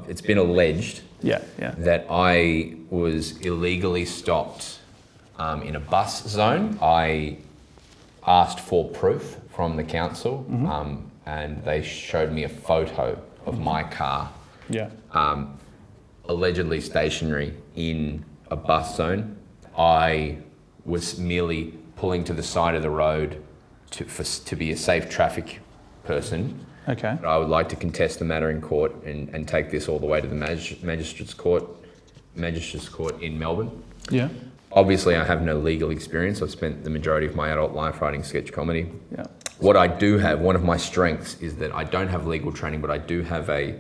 it's been alleged Yeah. that I was illegally stopped in a bus zone. I asked for proof from the council, and they showed me a photo of my car, allegedly stationary in a bus zone. I was merely pulling to the side of the road to be a safe traffic person. Okay. I would like to contest the matter in court and take this all the way to the magistrates court in Melbourne. Yeah. Obviously, I have no legal experience. I've spent the majority of my adult life writing sketch comedy. Yeah. What I do have, one of my strengths is that I don't have legal training, but I do have a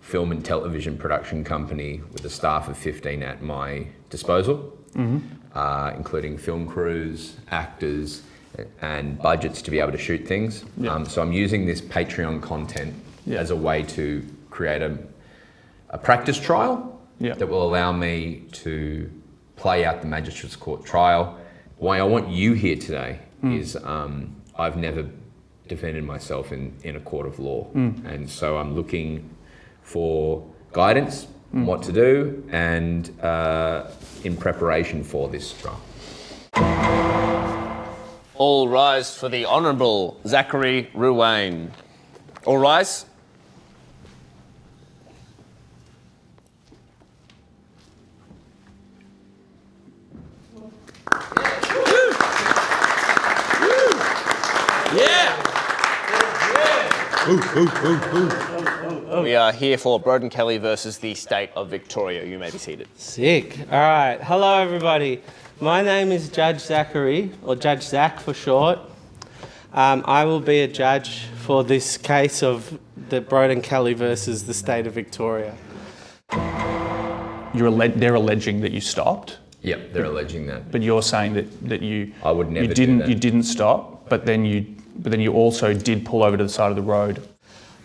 film and television production company with a staff of 15 at my disposal, including film crews, actors, and budgets to be able to shoot things. So I'm using this Patreon content as a way to create a practice trial that will allow me to play out the magistrates court trial. Why I want you here today is I've never defended myself in a court of law, and so I'm looking for guidance on what to do and in preparation for this trial. All rise for the Honourable Zachary Ruane. All rise. We are here for Broden Kelly versus the State of Victoria. You may be seated. Sick. All right. Hello, everybody. My name is Judge Zachary, or Judge Zach for short. I will be a judge for this case of the Broden Kelly versus the State of Victoria. They're alleging that you stopped. Yep, they're alleging that. But you're saying that you I would never you do that. didn't stop, but then you also did pull over to the side of the road.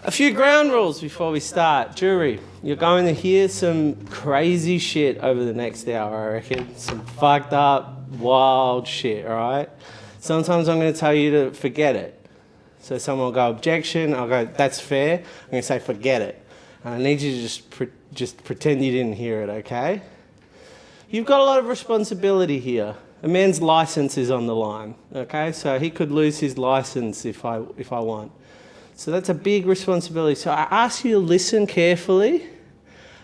A few ground rules before we start. Jury, you're going to hear some crazy shit over the next hour, I reckon. Some fucked up, wild shit, all right? Sometimes I'm going to tell you to forget it. So someone will go, objection. I'll go, that's fair. I'm going to say, forget it. And I need you to just pretend you didn't hear it, okay? You've got a lot of responsibility here. A man's license is on the line, okay? So he could lose his license if I want. So that's a big responsibility. So I ask you to listen carefully.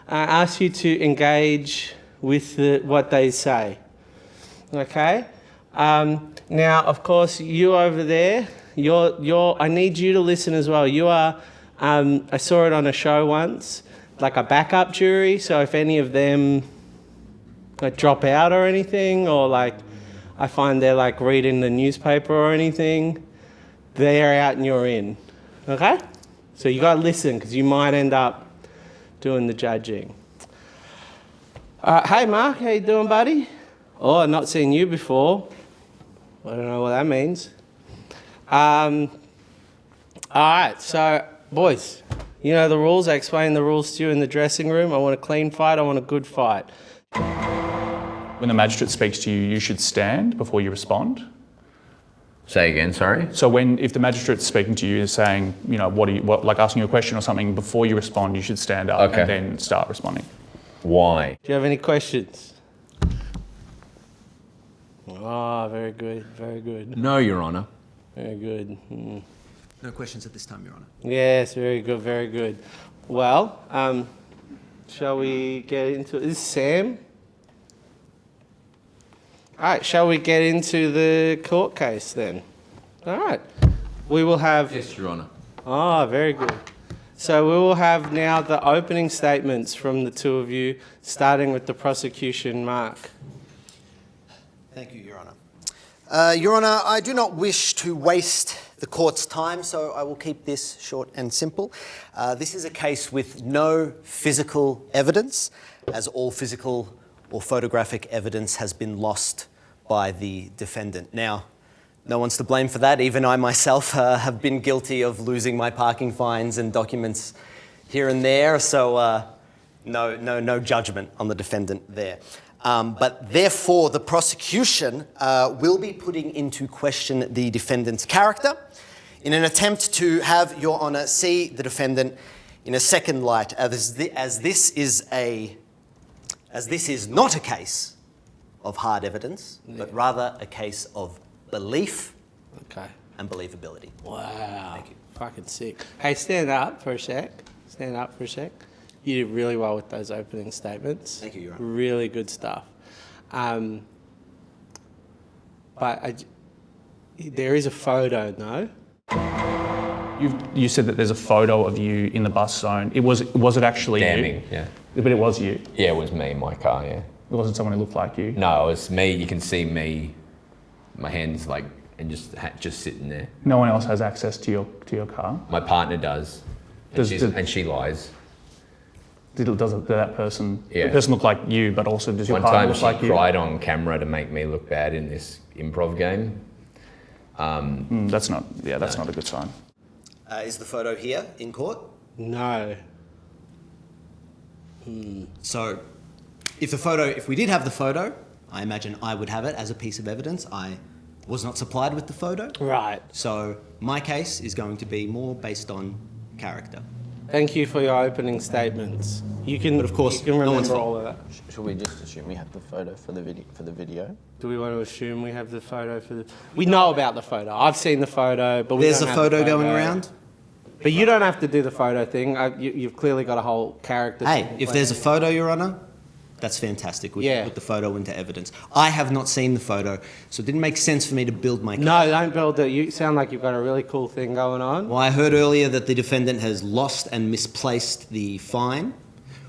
I ask you to engage with what they say, okay? Now, of course, you over there, I need you to listen as well. You are, I saw it on a show once, like a backup jury. So if any of them drop out or anything, or I find they're reading the newspaper or anything, they're out and you're in. Okay? So you got to listen because you might end up doing the judging. Hey, Mark, how you doing, buddy? Oh, I've not seen you before. I don't know what that means. All right, so, boys, you know the rules. I explained the rules to you in the dressing room. I want a clean fight. I want a good fight. When the magistrate speaks to you, you should stand before you respond. Say again, sorry? So if the magistrate's speaking to you and saying, like asking you a question or something, before you respond, you should stand up and then start responding. Why? Do you have any questions? Oh, very good, very good. No, Your Honour. Very good. No questions at this time, Your Honour. Yes, very good, very good. Well, shall we get into it? This is Sam. All right, shall we get into the court case then? All right. We will have... Yes, Your Honour. Oh, very good. So we will have now the opening statements from the two of you, starting with the prosecution, Mark. Thank you, Your Honour. Your Honour, I do not wish to waste the court's time, so I will keep this short and simple. This is a case with no physical evidence, as all physical or photographic evidence has been lost by the defendant. Now, no one's to blame for that. Even I myself have been guilty of losing my parking fines and documents here and there, so no judgment on the defendant there. But therefore, the prosecution will be putting into question the defendant's character in an attempt to have Your Honour see the defendant In a second light, as this is not a case of hard evidence, but rather a case of belief and believability. Wow. Thank you. Fucking sick. Hey, stand up for a sec. You did really well with those opening statements. Thank you, Your Honor. Really good stuff. There is a photo, no? You said that there's a photo of you in the bus zone. Was it actually Damning, you? yeah. But it was you. Yeah, it was me in my car, yeah. It wasn't someone who looked like you. No, it was me. You can see me, my hands and just sitting there. No one else has access to your car. My partner does, and she lies. Does that person? Yeah. The person look like you, but also does your One partner time look she like you? cried on camera to make me look bad in this improv game. That's not a good sign. Is the photo here in court? No. So, if we did have the photo, I imagine I would have it as a piece of evidence. I was not supplied with the photo. Right. So, my case is going to be more based on character. Thank you for your opening statements. You can, But of course, you can no one's remember fault. all of that. Should we just assume we have the photo for the video? Do we want to assume we have the photo for the... We know about the photo. I've seen the photo, but we There's don't a have the photo going around. But you don't have to do the photo thing. You've clearly got a whole character. Hey, thing if planned. there's a photo, Your Honour, that's fantastic. We can put the photo into evidence. I have not seen the photo, so it didn't make sense for me to build my case. No, don't build it. You sound like you've got a really cool thing going on. Well, I heard earlier that the defendant has lost and misplaced the fine,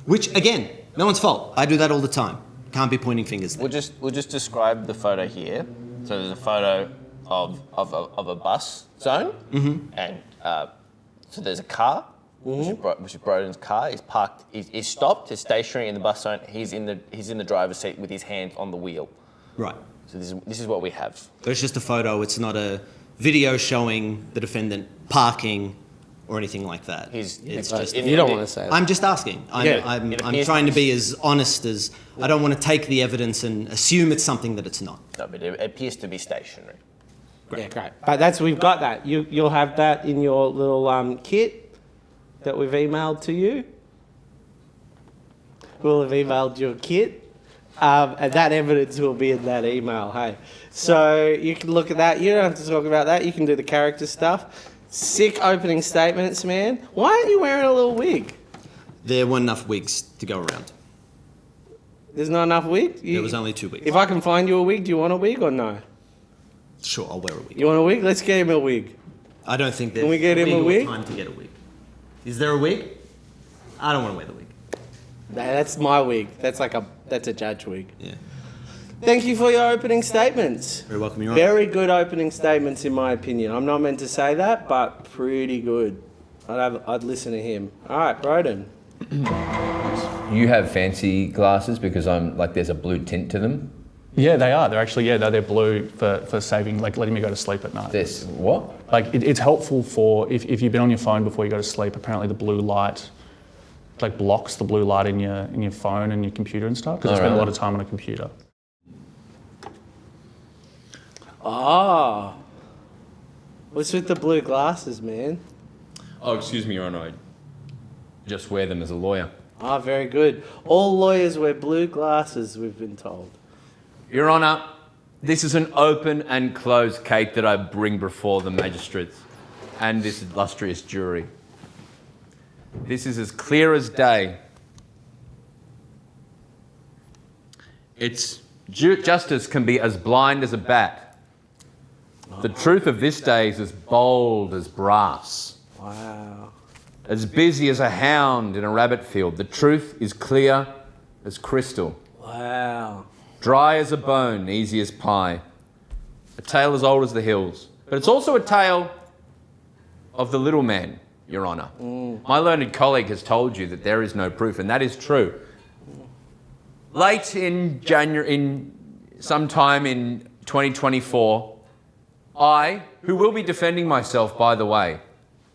which, again, no one's fault. I do that all the time. Can't be pointing fingers there. We'll just describe the photo here. So there's a photo of a bus zone, and so there's a car, which is Broden's car. He's parked. He's stopped. He's stationary in the bus zone. He's in the driver's seat with his hand on the wheel. Right. So this is what we have. But it's just a photo. It's not a video showing the defendant parking or anything like that. You don't want to say that. I'm just asking. I'm trying to be as honest as... I don't want to take the evidence and assume it's something that it's not. No, but it appears to be stationary. Yeah, great. But we've got that. You'll have that in your little kit that we've emailed to you. We'll have emailed you a kit. And that evidence will be in that email, hey. So you can look at that. You don't have to talk about that. You can do the character stuff. Sick opening statements, man. Why aren't you wearing a little wig? There weren't enough wigs to go around. There's not enough wig? There was only 2 wigs. If I can find you a wig, do you want a wig or no? Sure, I'll wear a wig. You want a wig? Let's get him a wig. I don't think there's Can we get him a legal wig? time to get a wig. Is there a wig? I don't want to wear the wig. No, that's my wig. That's a judge wig. Yeah. Thank you for your opening statements. Very welcome, Your Honour. Very good opening statements, in my opinion. I'm not meant to say that, but pretty good. I'd listen to him. All right, Broden. You have fancy glasses because there's a blue tint to them. Yeah, they are. They're actually, they're blue for saving, letting me go to sleep at night. This what? It's helpful for if you've been on your phone before you go to sleep. Apparently, the blue light blocks the blue light in your phone and your computer and stuff because I spend a lot of time on a computer. Ah. What's with the blue glasses, man? Oh, excuse me, Your Honour. I just wear them as a lawyer. Ah, very good. All lawyers wear blue glasses, we've been told. Your Honour, this is an open and closed case that I bring before the magistrates and this illustrious jury. This is as clear as day. Justice can be as blind as a bat. The truth of this day is as bold as brass. Wow. As busy as a hound in a rabbit field. The truth is clear as crystal. Wow. Dry as a bone, easy as pie. A tale as old as the hills. But it's also a tale of the little man, Your Honour. My learned colleague has told you that there is no proof, and that is true. Late in January, sometime in 2024, I, who will be defending myself, by the way,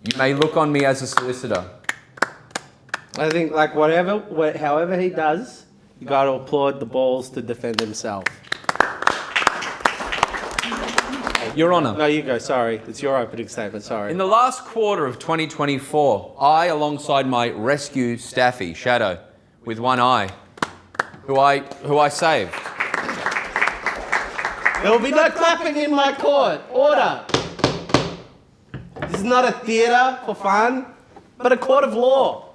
you may look on me as a solicitor. I think however he does, you got to applaud the balls to defend himself. Your Honour. No, you go. Sorry. It's your opening statement. Sorry. In the last quarter of 2024, I, alongside my rescue staffy, Shadow, with one eye, who I saved. There will be no clapping in my court. Order. This is not a theatre for fun, but a court of law.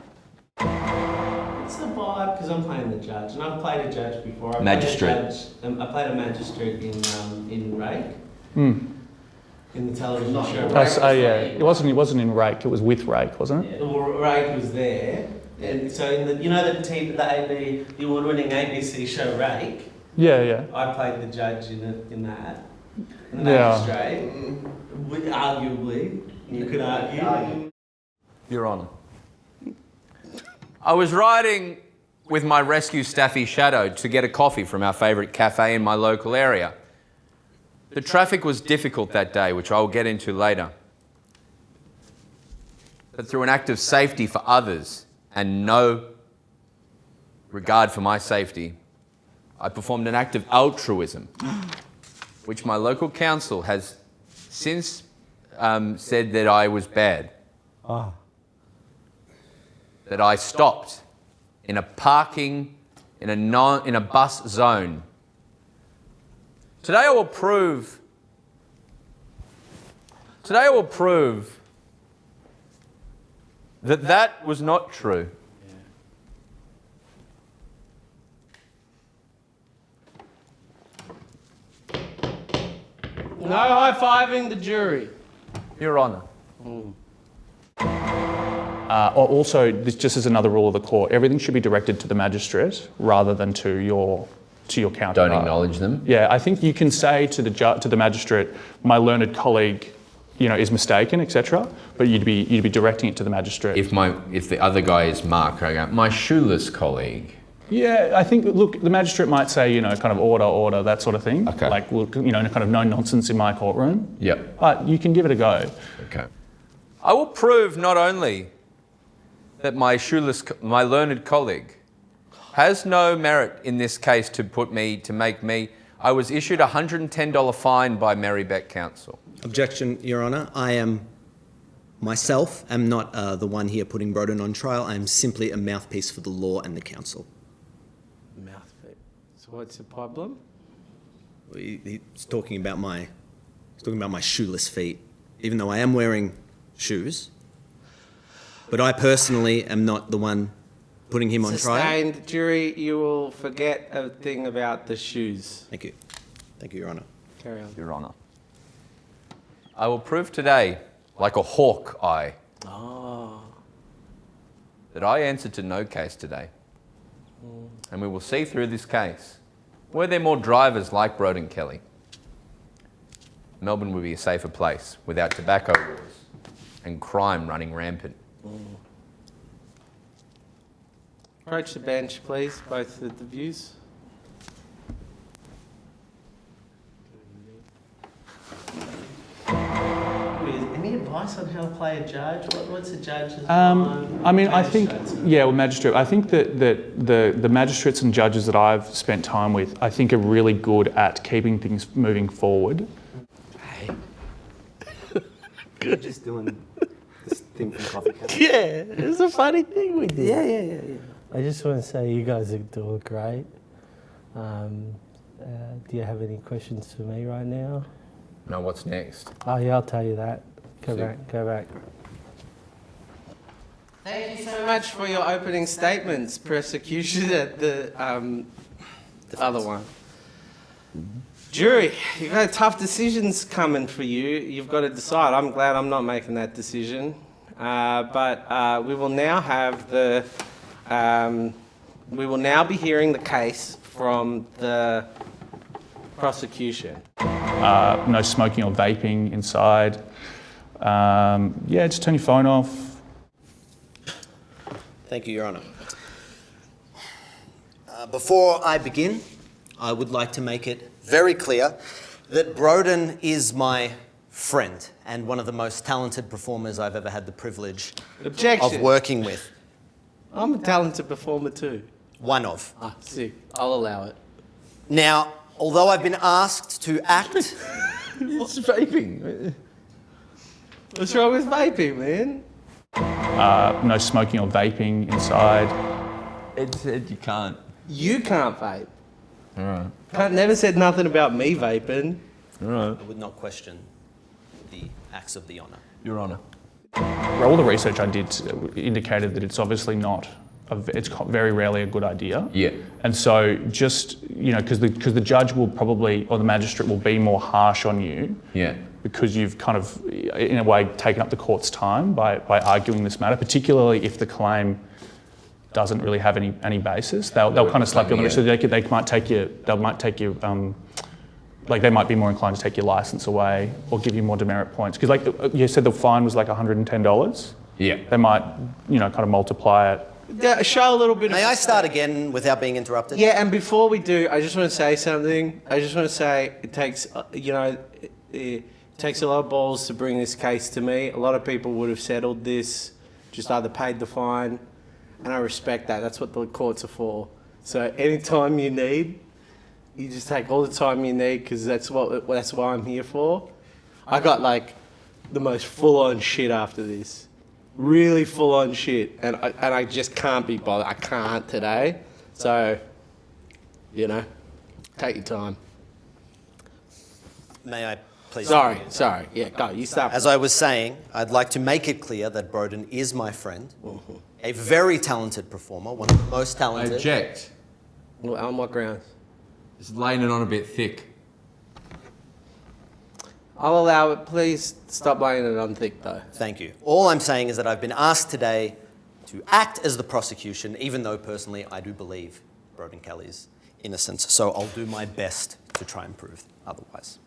What's the vibe? Because I'm playing the judge, and I've played a judge before. Magistrate. I played a magistrate in Rake. In the television show. Yeah, it wasn't in Rake. It was with Rake, wasn't it? Well, Rake was there, and so in the the award-winning ABC show Rake. Yeah. I played the judge in that. And the Yeah. magistrate, arguably, you could argue. Your Honour. I was riding with my rescue staffy Shadow to get a coffee from our favourite cafe in my local area. The traffic was difficult that day, which I will get into later. But through an act of safety for others and no regard for my safety, I performed an act of altruism, which my local council has since said that I was bad. That I stopped in a parking in a bus zone. Today I will prove that was not true. No high-fiving the jury. Your Honour. Also, this just as another rule of the court, everything should be directed to the magistrate rather than to your counterpart. Don't acknowledge them. Yeah, I think you can say to the magistrate, my learned colleague, is mistaken, etc. But you'd be directing it to the magistrate. If the other guy is Mark, I go, my shoeless colleague. Yeah, I think, look, the magistrate might say, kind of order, that sort of thing. Okay. Like, kind of no nonsense in my courtroom. Yep. But you can give it a go. Okay. I will prove not only that my learned colleague has no merit in this case I was issued a $110 fine by Merrybeck Council. Objection, Your Honour. I am myself am not the one here putting Broden on trial. I am simply a mouthpiece for the law and the council. Mouthpiece. So what's the problem? He's talking about my shoeless feet, even though I am wearing shoes. But I personally am not the one putting him on trial. Sustained. Jury, you will forget a thing about the shoes. Thank you. Thank you, Your Honour. Carry on. Your Honour. I will prove today, like a hawk eye, that I answered to no case today. And we will see through this case. Were there more drivers like Broden Kelly, Melbourne would be a safer place without tobacco wars and crime running rampant. Approach the bench, please, both of the views. Any advice on how to play a judge? What's a judge's magistrate. I think that the magistrates and judges that I've spent time with, I think are really good at keeping things moving forward. Hey. You're just doing this thing from Coffee Cup. Yeah, it's a funny thing we did. Yeah. I just want to say you guys are doing great. Do you have any questions for me right now? No, what's next? Oh yeah, I'll tell you that. Go back. Thank you so much for your opening statements, prosecution at the other one. Jury, you've got tough decisions coming for you. You've got to decide. I'm glad I'm not making that decision. But we will now have we will now be hearing the case from the prosecution. No smoking or vaping inside. Just turn your phone off. Thank you, Your Honour. Before I begin, I would like to make it very clear that Broden is my friend and one of the most talented performers I've ever had the privilege Objection. of working with. I'm a talented performer too. One of. Sick. I'll allow it. Now, although I've been asked to act It's vaping. What's wrong with vaping, man? No smoking or vaping inside. Ed said you can't. You can't vape. All right. Never said nothing about me vaping. All right. I would not question the acts of the honour. Your Honour. All the research I did indicated that it's obviously not, it's very rarely a good idea. Yeah. And so just, because the judge will probably, or the magistrate will be more harsh on you. Yeah. Because you've kind of, in a way, taken up the court's time by arguing this matter, particularly if the claim doesn't really have any basis. They'll kind of slap you on the wrist. So they might take you, like they might be more inclined to take your license away or give you more demerit points. Because like you said, the fine was like $110. Yeah. They might, kind of multiply it. Yeah, show a little bit. May I start again without being interrupted? Yeah, and before we do, I just want to say something. I just want to say it takes, it takes a lot of balls to bring this case to me. A lot of people would have settled this, just either paid the fine, and I respect that. That's what the courts are for. So anytime you need, you just take all the time you need because that's why I'm here for. I got like the most full-on shit after this. Really full-on shit. And I just can't be bothered. I can't today. So, take your time. May I please? Sorry. Yeah, go. You start. As I was saying, I'd like to make it clear that Broden is my friend, a very talented performer, one of the most I talented. object. Well, on what grounds? It's laying it on a bit thick. I'll allow it. Please stop laying it on thick, though. Thank you. All I'm saying is that I've been asked today to act as the prosecution, even though personally I do believe Broden Kelly's innocence. So I'll do my best to try and prove otherwise.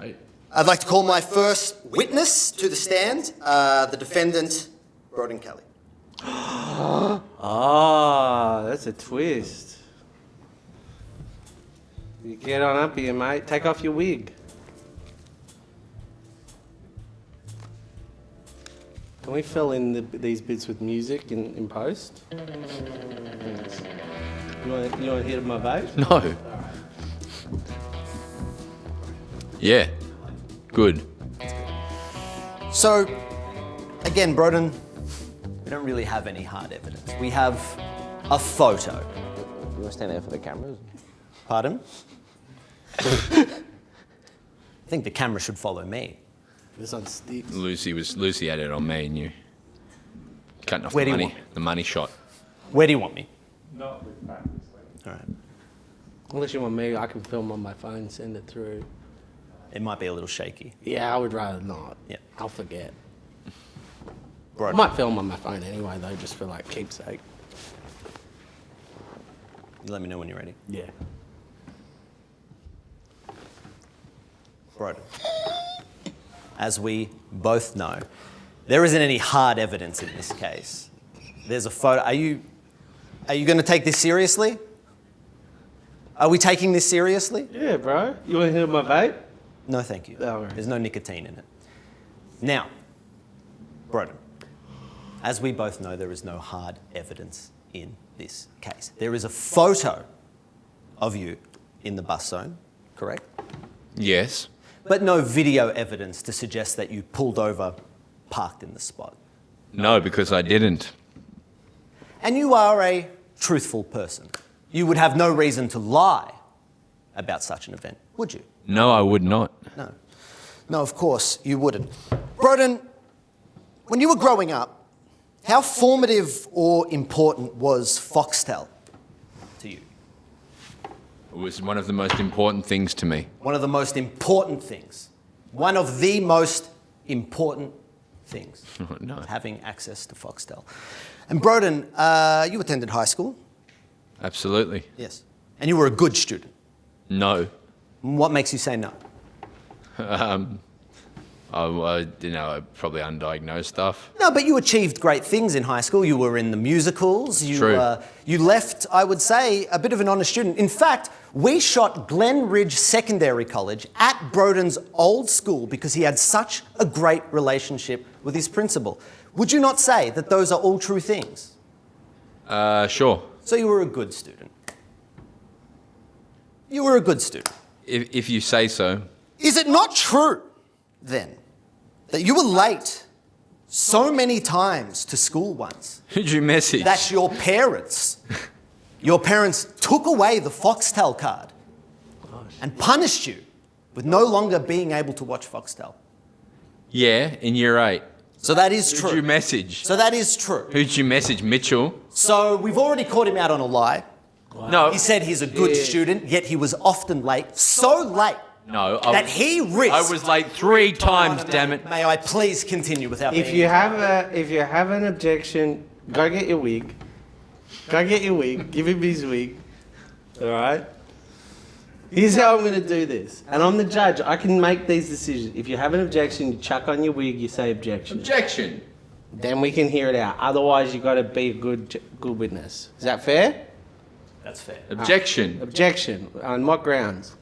Right. I'd like to call my first witness to the stand, the defendant, Broden Kelly. Ah, that's a twist. You get on up here, mate. Take off your wig. Can we fill in these bits with music in post? Thanks. You want to hit my vote? No. Yeah. Good. So, again, Broden, we don't really have any hard evidence. We have a photo. You want to stand there for the cameras? Pardon? I think the camera should follow me. It's on sticks. Lucy had it on me and you. Cutting off Where the do you money. want The money shot. Where do you want me? Not with practice. All right. Unless you want me, I can film on my phone, send it through. It might be a little shaky. Yeah, I would rather not. Yeah. I'll forget. I Broden, might film on my phone anyway, though, just for like keepsake. you let me know when you're ready. Yeah. Broden, as we both know, there isn't any hard evidence in this case. There's a photo. Are you going to take this seriously? Are we taking this seriously? Yeah, bro. You want to hit my vape? No, thank you. All right. There's no nicotine in it. Now, Broden, as we both know, there is no hard evidence in this case. There is a photo of you in the bus zone, correct? Yes. But no video evidence to suggest that you pulled over, parked in the spot. No, because I didn't. And you are a truthful person. You would have no reason to lie about such an event, would you? No, I would not. No. No, of course you wouldn't. Broden, when you were growing up, how formative or important was Foxtel to you? It was one of the most important things to me. One of the most important things. One of the most important things. No. Having access to Foxtel. And Broden, you attended high school? Absolutely. Yes. And you were a good student? No. What makes you say no? Probably undiagnosed stuff. No, but you achieved great things in high school. You were in the musicals. True. You left, I would say, a bit of an honest student. In fact, we shot Glen Ridge Secondary College at Broden's old school because he had such a great relationship with his principal. Would you not say that those are all true things? Sure. So you were a good student. You were a good student. If you say so. Is it not true, then, that you were late so many times to school once Who'd you message? that your parents took away the Foxtel card and punished you with no longer being able to watch Foxtel? Yeah, in year 8. So that is Who'd you true. message? So that is true. Who'd you message? Mitchell? So we've already caught him out on a lie. No. He said he's a good student, yet he was often late. So late No. that he risked... I was late 3 times, damn it. May I please continue without If being... you have an objection, go get your wig. Go get your wig. Give him his wig. All right. Here's how I'm going to do this, and I'm the judge. I can make these decisions. If you have an objection, you chuck on your wig. You say objection. Objection. Then we can hear it out. Otherwise, you got to be a good Ah. witness. Is that fair? That's fair. Objection. Objection. On what grounds?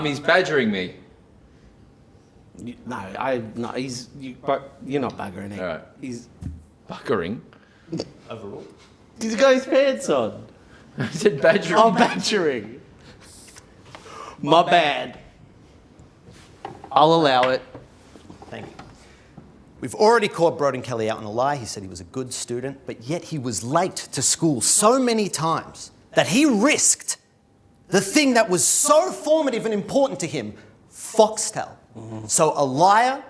He's badgering me. No. You're not buggering him. All right. He's Buggering. Overall. got his pants on. I said badgering. Oh, badgering. My bad. I'll allow it. Thank you. We've already caught Broden Kelly out on a lie. He said he was a good student, but yet he was late to school so many times that he risked the thing that was so formative and important to him, Foxtel. So a liar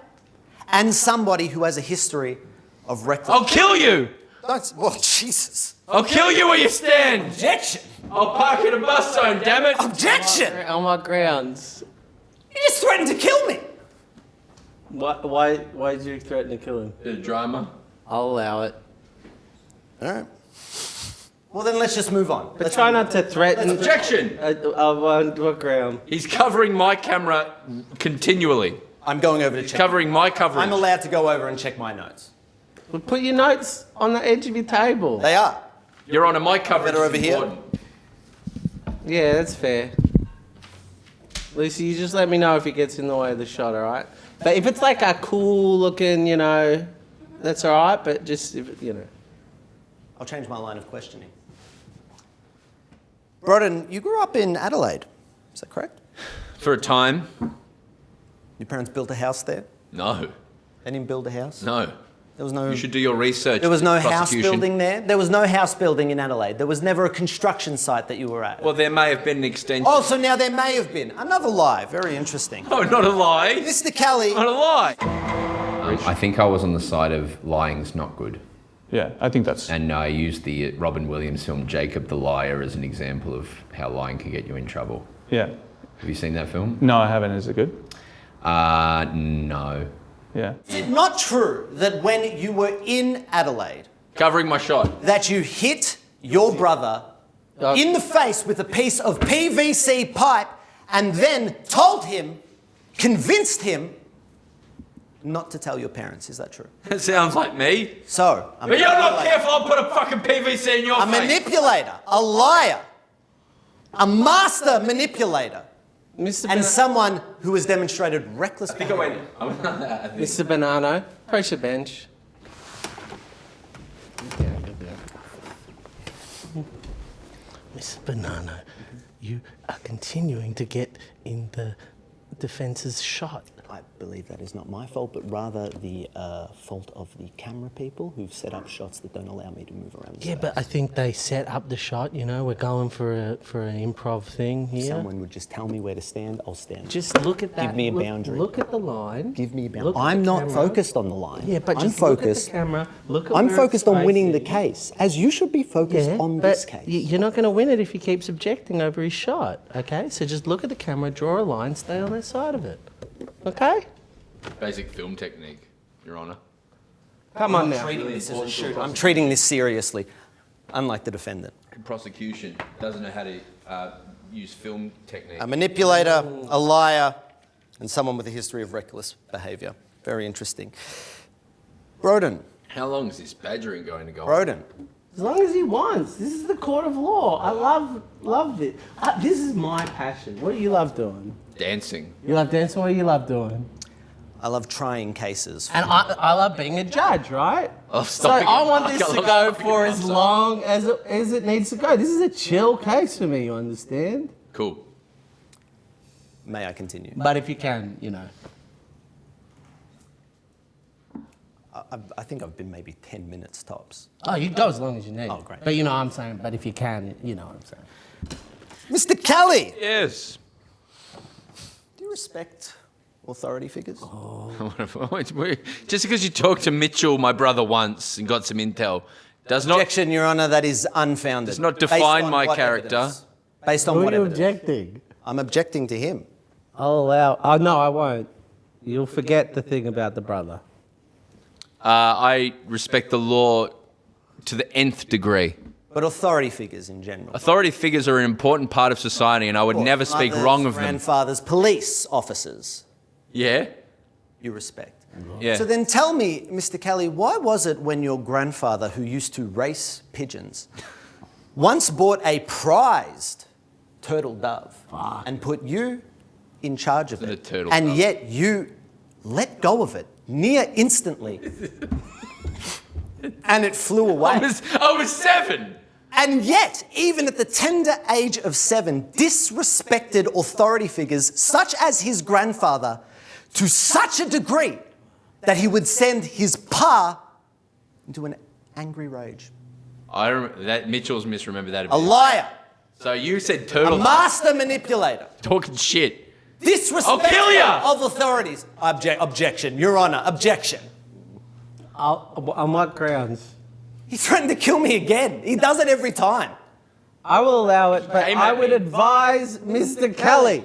and somebody who has a history of reckless... I'll kill you. Well, Jesus. I'll kill you where you stand. Objection! I'll park in a bus zone, damn it. Objection! On what grounds? You just threatened to kill me! Why did you threaten to kill him? Bit of drama. I'll allow it. All right. Well, then let's just move on. But try not to threaten. Objection. On what ground? He's covering my camera continually. I'm going over to check. Covering my coverage. I'm allowed to go over and check my notes. Well, put your notes on the edge of your table. They are. Your Honour, my coverage Better over is here. important. Yeah, that's fair. Lucy, you just let me know if it gets in the way of the shot, all right? But if it's like a cool looking, that's all right. But just, I'll change my line of questioning. Broden, you grew up in Adelaide. Is that correct? For a time. Your parents built a house there? No. They didn't build a house? No. There was no... You should do your research. There was no house prosecution. building there? There was no house building in Adelaide. There was never a construction site that you were at. Well, there may have been an extension. Oh, so now there may have been. Another lie. Very interesting. Oh, not a lie. Mr. Kelly... Not a lie. I think I was on the side of lying's not good. Yeah, I think that's... And I used the Robin Williams film Jacob the Liar as an example of how lying can get you in trouble. Yeah. Have you seen that film? No, I haven't. Is it good? No. Yeah. Is it not true that when you were in Adelaide, Covering my shot. that you hit your brother in the face with a piece of PVC pipe and then told him, convinced him, not to tell your parents? Is that true? That sounds like me. So, But you're not careful, I'll put a fucking PVC in your a face. manipulator, a liar, a master manipulator, and someone who has demonstrated reckless behavior. Mr. Banano, approach the bench. Mr. Banano, you are continuing to get in the defence's shot. I believe that is not my fault, but rather the fault of the camera people who've set up shots that don't allow me to move around the Yeah, space. but I think they set up the shot, we're going for an improv thing here. Someone would just tell me where to stand, I'll stand. Just look at that. Give me a boundary. Look at the line. Give me a boundary. Look at I'm the not camera. focused on the line. Yeah, but I'm just focused. look at the camera. Look at I'm where focused it's on winning the facing. case, as you should be focused on but this case. you're not going to win it if he keeps objecting over his shot, okay? So just look at the camera, draw a line, stay on their side of it, okay? Basic film technique, Your Honour. Come on now. I'm treating this seriously, unlike the defendant. Prosecution doesn't know how to use film technique. A manipulator, a liar, and someone with a history of reckless behaviour. Very interesting. Broden. How long is this badgering going to go on? Broden. As long as he wants. This is the court of law. I love it. This is my passion. What do you love doing? Dancing. You love dancing? What do you love doing? I love trying cases. And I love being a judge, right? Oh, So stop I want it. this to love go stopping for it. as long as it needs to go. This is a chill case for me, you understand? Cool. May I continue? But if you can, I think I've been maybe 10 minutes tops. Oh, you go as long as you need. Oh, great. But you know what I'm saying. But if you can, you know what I'm saying. Mr. Kelly, Yes. do you respect authority figures? Just because you talked to Mitchell, my brother, once and got some intel, does not Objection, Your Honour, that is unfounded. Does not Based define on my what character. evidence? Based on Who what are you evidence? objecting? I'm objecting to him. I'll allow. Oh no, I won't. You'll forget the thing about the brother. I respect the law to the nth degree. But authority figures in general. Authority figures are an important part of society, and I would never speak Mothers, wrong of them. grandfathers, police officers, Yeah? you respect. Yeah. So then tell me, Mr. Kelly, why was it when your grandfather, who used to race pigeons, once bought a prized turtle dove and put you in charge of It's it, a turtle and dove. yet you let go of it near instantly, and it flew away? I was 7. And yet, even at the tender age of 7, disrespected authority figures such as his grandfather to such a degree that he would send his pa into an angry rage. I remember that. Mitchell's misremembered that a A bit. liar, So you said a turtle master manipulator, talking shit. disrespectful I'll kill ya! of authorities. Objection, Your Honour, objection. On what grounds? He threatened to kill me again. He does it every time. I will allow it, but Aim I at would me. advise Mr. Kelly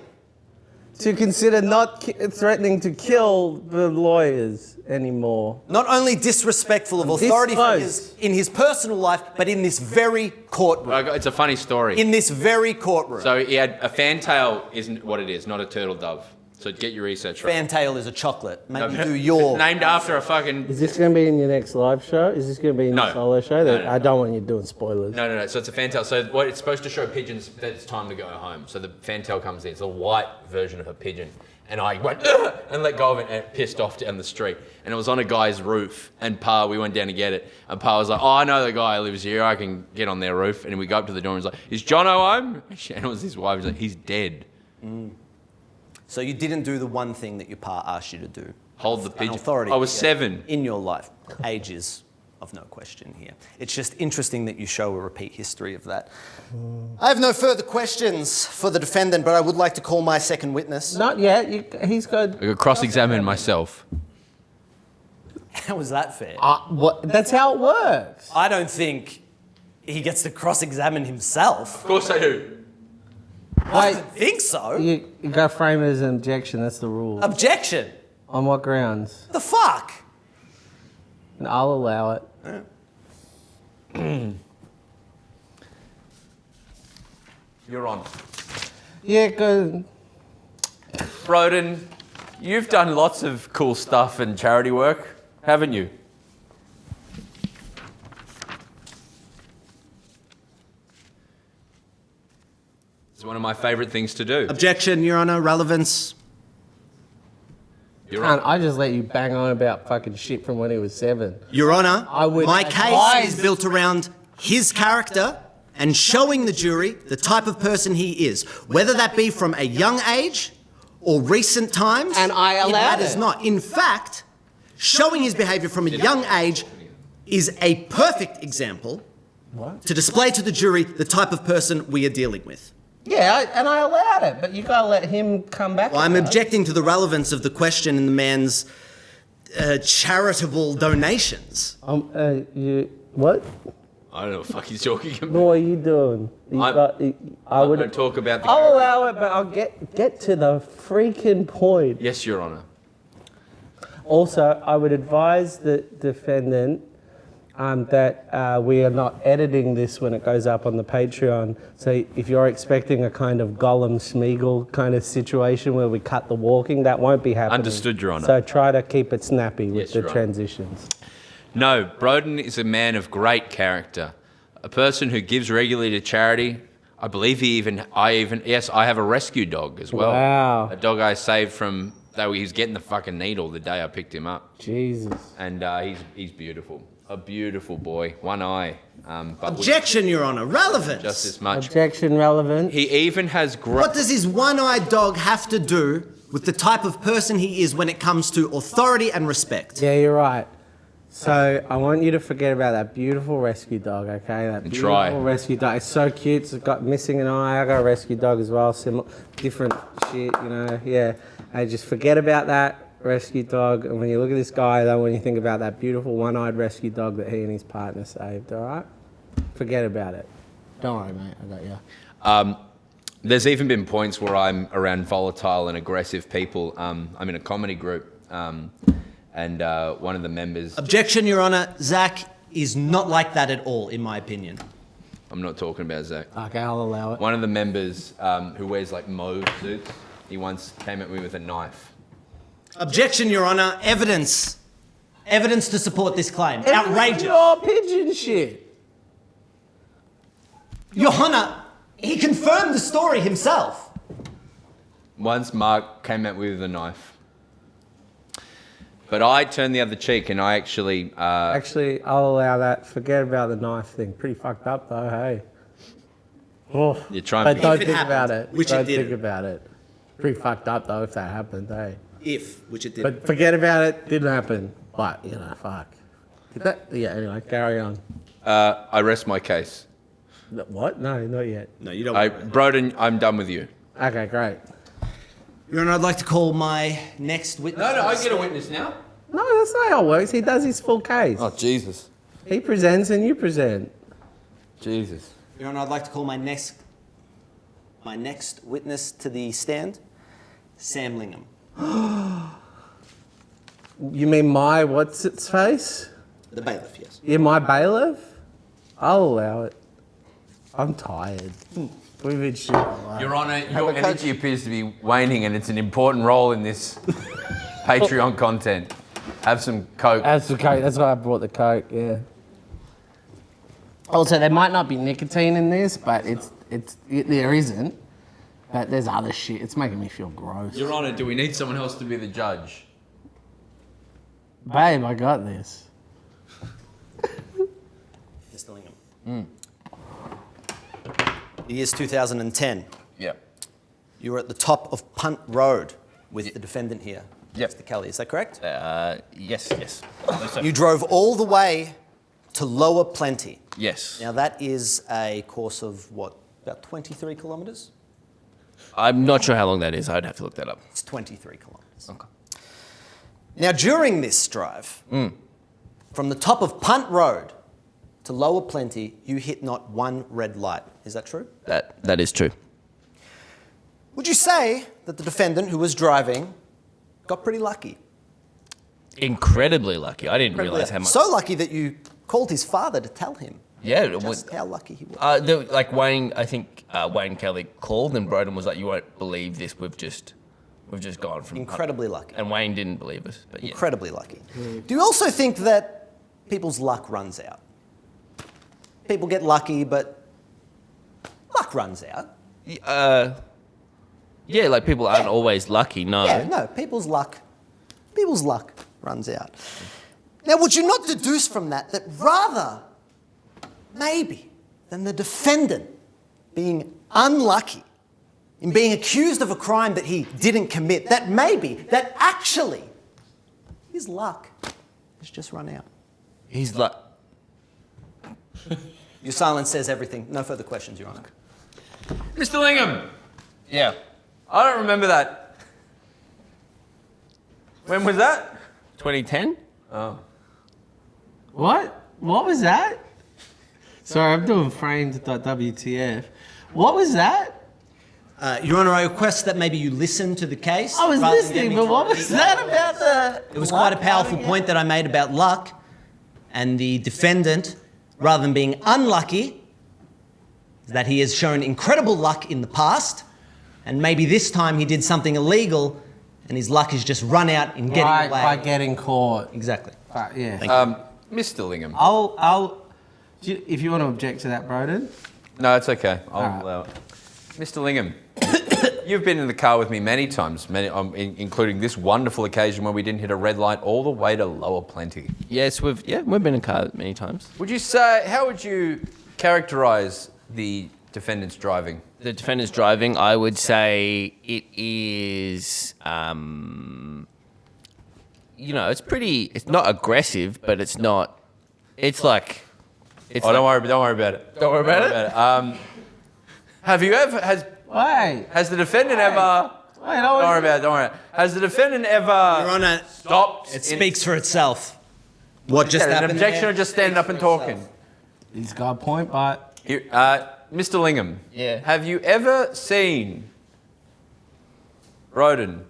to consider not threatening to kill the lawyers anymore. Not only disrespectful of authority close. figures in his personal life, but in this very courtroom. It's a funny story. In this very courtroom. So he had a fantail isn't what it is, not a turtle dove. So get your research right. Fantail is a chocolate. Maybe do your... Named after a fucking... Is this going to be in your next live show? Is this going to be in No. your solo show? No. I don't want you doing spoilers. No. So it's a fantail. So what it's supposed to show pigeons that it's time to go home. So the fantail comes in. It's a white version of a pigeon. And I went, "Ugh," and let go of it and it pissed off down the street. And it was on a guy's roof. And Pa, we went down to get it. And Pa was like, oh, I know the guy who lives here. I can get on their roof. And we go up to the door and he's like, is Jono home? And it was his wife. He's like, he's dead. So you didn't do the one thing that your pa asked you to do. Hold the An pigeon. authority I was figure 7. in your life. Age is of no question here. It's just interesting that you show a repeat history of that. I have no further questions for the defendant, but I would like to call my second witness. Not yet. He's got... I could cross-examine myself. How is that fair? What? That's how it works. I don't think he gets to cross-examine himself. Of course I do. I Wait, don't think so. you got to frame it as an objection. That's the rule. Objection. On what grounds? The fuck? And I'll allow it. You're on. Yeah, good. Broden, you've done lots of cool stuff and charity work, haven't you? It's one of my favourite things to do. Objection, Your Honour. Relevance. You're Can't on. I just let you bang on about fucking shit from when he was 7? Your Honour, I would my advise- case is built around his character and showing the jury the type of person he is, whether that be from a young age or recent times. And I it allowed matters it. not. In fact, showing his behaviour from a young age is a perfect example to display to the jury the type of person we are dealing with. Yeah, and I allowed it, but you got to let him come back. Well, I'm about it. objecting to the relevance of the question in the man's charitable donations. You what? I don't know what the fuck he's talking about. What are you doing? I would don't talk about the I'll character. allow it, but I'll get to the freaking point. Yes, Your Honour. Also, I would advise the defendant that we are not editing this when it goes up on the Patreon. So if you're expecting a kind of Gollum Smeagol kind of situation where we cut the walking, that won't be happening. Understood, Your Honour. So try to keep it snappy with Yes, the Your Honour. transitions. No, Broden is a man of great character. A person who gives regularly to charity. I believe I have a rescue dog as well. Wow. A dog I saved from, he was getting the fucking needle the day I picked him up. Jesus. And he's beautiful. a beautiful boy, one eye. But Objection, Your Honour. Relevance. just as much. Objection relevant. He even has What does his one-eyed dog have to do with the type of person he is when it comes to authority and respect? Yeah, you're right. So I want you to forget about that beautiful rescue dog, okay? That beautiful Try. rescue dog. It's so cute. It's got missing an eye. I got a rescue dog as well. Similar, different shit, you know. Yeah. Hey, just forget about that rescue dog. And when you look at this guy, though, when you think about that beautiful one-eyed rescue dog that he and his partner saved, all right? Forget about it. Don't worry, mate. I got you. There's even been points where I'm around volatile and aggressive people. I'm in a comedy group, and one of the members... Objection, Your Honour. Zach is not like that at all, in my opinion. I'm not talking about Zach. Okay, I'll allow it. One of the members who wears like mauve suits, he once came at me with a knife. Objection, Your Honour. Evidence. Evidence to support this claim. Outrageous. Your pigeon shit. Your Honour, he confirmed the story himself. Once Mark came at me with a knife. But I turned the other cheek and I actually... Actually, I'll allow that. Forget about the knife thing. Pretty fucked up, though, hey? Oh. You're trying But to... don't If it think happened, about it. which it don't didn't. think about it. Pretty fucked up, though, if that happened, hey? Which it did. But forget about it. Didn't happen. But, you know, fuck. Did that? Yeah, anyway, carry on. I rest my case. What? No, not yet. No, you don't. Broden, I'm done with you. Okay, great. Your Honour, I'd like to call my next witness. I get a witness now. No, that's not how it works. He does his full case. Oh, Jesus. He presents and you present. Jesus. Your Honour, I'd like to call my next witness to the stand, Sam Lingham. You mean my what's its face? The bailiff, yes. Yeah, my bailiff? I'll allow it. I'm tired. We've been shooting a lot. Your Honour, your energy appears to be waning and it's an important role in this Patreon content. Have some Coke. That's the Coke. That's why I brought the Coke, yeah. Also, there might not be nicotine in this, but there isn't. But there's other shit. It's making me feel gross. Your Honour, do we need someone else to be the judge? Babe, I got this. Mr. Lingham. The year's 2010. Yeah. You were at the top of Punt Road with the defendant here, Yep. Mr. Kelly. Is that correct? Yes. I believe so. You drove all the way to Lower Plenty. Yes. Now, that is a course of, what, about 23 kilometres? I'm not sure how long that is. I'd have to look that up. It's 23 kilometres. Okay. Now, during this drive, from the top of Punt Road to Lower Plenty, you hit not one red light. Is that true? That is true. Would you say that the defendant who was driving got pretty lucky? Incredibly lucky. I didn't realise how much. So lucky that you called his father to tell him Yeah, it was. just how lucky he was. Like Wayne, I think Wayne Kelly called and Broden was like, "You won't believe this. We've just gone from Incredibly lucky. And Wayne didn't believe us, but yeah. Incredibly lucky. Do you also think that people's luck runs out? People get lucky, but luck runs out. Yeah, like people aren't always lucky. No. Yeah, no, people's luck runs out. Now, would you not deduce from that rather, maybe, than the defendant being unlucky in being accused of a crime that he didn't commit, that actually his luck has just run out? He's like. Your silence says everything. No further questions, Your Honour. Mr. Lingham, Yeah. I don't remember that. When was that? 2010. What? What was that? Sorry, I'm doing framed.wtf. What was that? Your Honour, I request that maybe you listen to the case. I was rather than listening, getting but what drawn was deep. that about the... It was quite a powerful point that I made about luck, and the defendant, rather than being unlucky, that he has shown incredible luck in the past, and maybe this time he did something illegal, and his luck has just run out in getting away. By getting caught. Exactly. Yeah. Mr. Lingham. If you want to object to that, Broden. No, it's okay. I'll Alright. allow it. Mr. Lingham, you've been in the car with me many times, including this wonderful occasion where we didn't hit a red light all the way to Lower Plenty. Yes, we've been in a car many times. How would you characterise the defendant's driving? The defendant's driving, I would say it is, it's not aggressive, but it's not, it's like, it's Don't worry about it. Don't worry about it? Have you ever, Wait. has the defendant ever, don't worry about it, has the defendant ever Your Honour, stopped? it speaks for itself. What just An happened objection there? or just standing up and talking? He's got a point, but Mr. Lingham, Yeah. have you ever seen Broden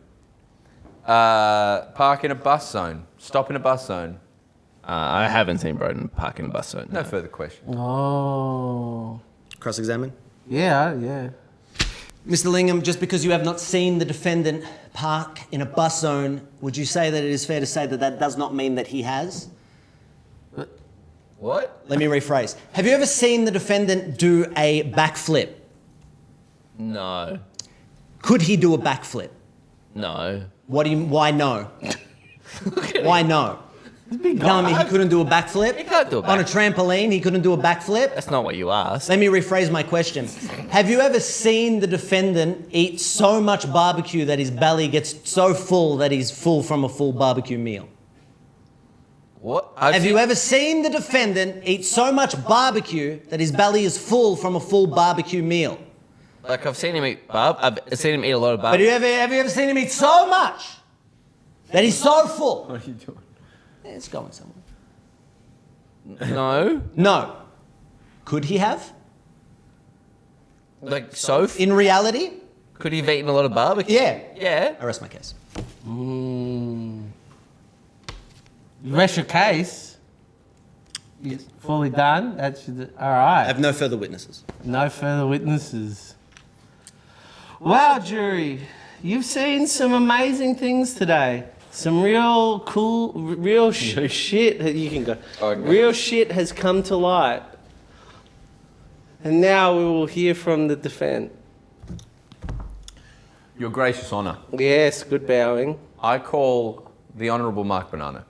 park in a bus zone, stop in a bus zone? I haven't seen Broden park in a bus zone. No further questions. oh, Cross-examine. yeah. Mr. Lingham, just because you have not seen the defendant park in a bus zone, would you say that it is fair to say that that does not mean that he has? What? Let me rephrase. Have you ever seen the defendant do a backflip? No. Could he do a backflip? No. Why no? Why no? You're telling me he couldn't do a backflip? He can't do a On a backflip. trampoline, he couldn't do a backflip? That's not what you asked. Let me rephrase my question. Have you ever seen the defendant eat so much barbecue that his belly gets so full that he's full from a full barbecue meal? What? Have you ever seen the defendant eat so much barbecue that his belly is full from a full barbecue meal? Like, I've seen him eat I've seen him eat a lot of But barbecue. have you ever seen him eat so much that he's so full? What are you doing? It's going somewhere. No. No. Could he have? Like, so? In reality? Could he have eaten a lot of barbecue? Yeah. Yeah. I rest my case. You rest your case. It's fully done. That's all I right. have no further witnesses. No further witnesses. Wow, jury, you've seen some amazing things today. Some real cool, real shit. You can go. Okay. Real shit has come to light. And now we will hear from the defense. Your gracious honour, Yes, good bowing. I call the Honourable Mark Banana.